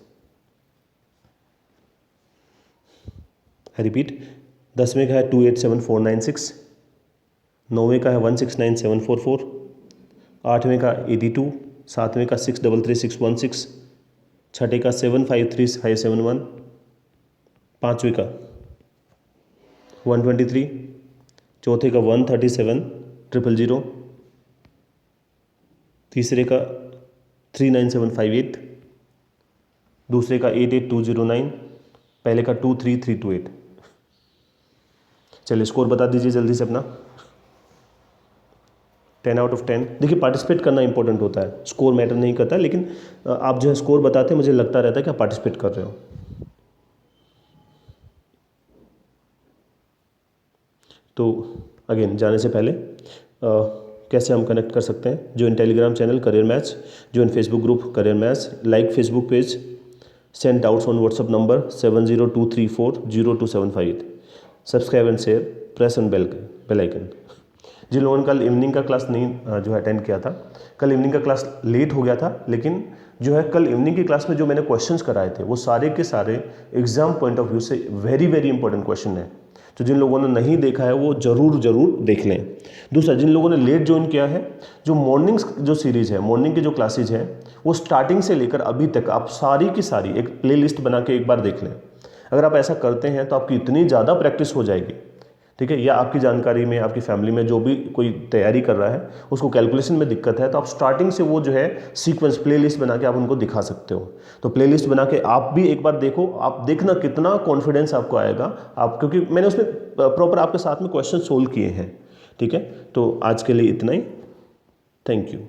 [SPEAKER 1] रिपीट, दसवें का है 287496, नौवें का है 169744, आठवें का 82, सातवें का 633616, छठे का 753571, पाँचवें का 123, चौथे का 137000, तीसरे का 39758, दूसरे का 88209, पहले का 23328। चलिए स्कोर बता दीजिए जल्दी से अपना। 10 आउट ऑफ 10। देखिए पार्टिसिपेट करना इंपॉर्टेंट होता है, स्कोर मैटर नहीं करता, लेकिन आप जो है स्कोर बताते हैं मुझे लगता रहता है कि आप पार्टिसिपेट कर रहे हो। तो अगेन जाने से पहले कैसे हम कनेक्ट कर सकते हैं, join Telegram channel career maths, join Facebook group career maths, like Facebook page, send doubts on WhatsApp number 7023402758, subscribe and share, press on bell icon. जिन लोगों ने कल इवनिंग का क्लास नहीं जो है अटेंड किया था, कल इवनिंग का क्लास लेट हो गया था, लेकिन जो है कल इवनिंग की क्लास में जो मैंने क्वेश्चंस कराए थे वो सारे के सारे एग्जाम पॉइंट ऑफ व्यू से वेरी वेरी इंपॉर्टेंट क्वेश्चन है। तो जिन लोगों ने नहीं देखा है वो ज़रूर देख लें। दूसरा, जिन लोगों ने लेट ज्वाइन किया है, जो मॉर्निंग जो सीरीज़ है, मॉर्निंग की जो क्लासेज हैं, वो स्टार्टिंग से लेकर अभी तक आप सारी की सारी एक प्ले लिस्ट बना के एक बार देख लें। अगर आप ऐसा करते हैं तो आपकी इतनी ज़्यादा प्रैक्टिस हो जाएगी, ठीक है। या आपकी जानकारी में, आपकी फैमिली में जो भी कोई तैयारी कर रहा है उसको कैलकुलेशन में दिक्कत है, तो आप स्टार्टिंग से वो जो है सीक्वेंस प्लेलिस्ट बना के आप उनको दिखा सकते हो। तो प्लेलिस्ट बना के आप भी एक बार देखो, आप देखना कितना कॉन्फिडेंस आपको आएगा, आप क्योंकि मैंने उसमें प्रॉपर आपके साथ में क्वेश्चन सोल्व किए हैं, ठीक है। तो आज के लिए इतना ही, थैंक यू।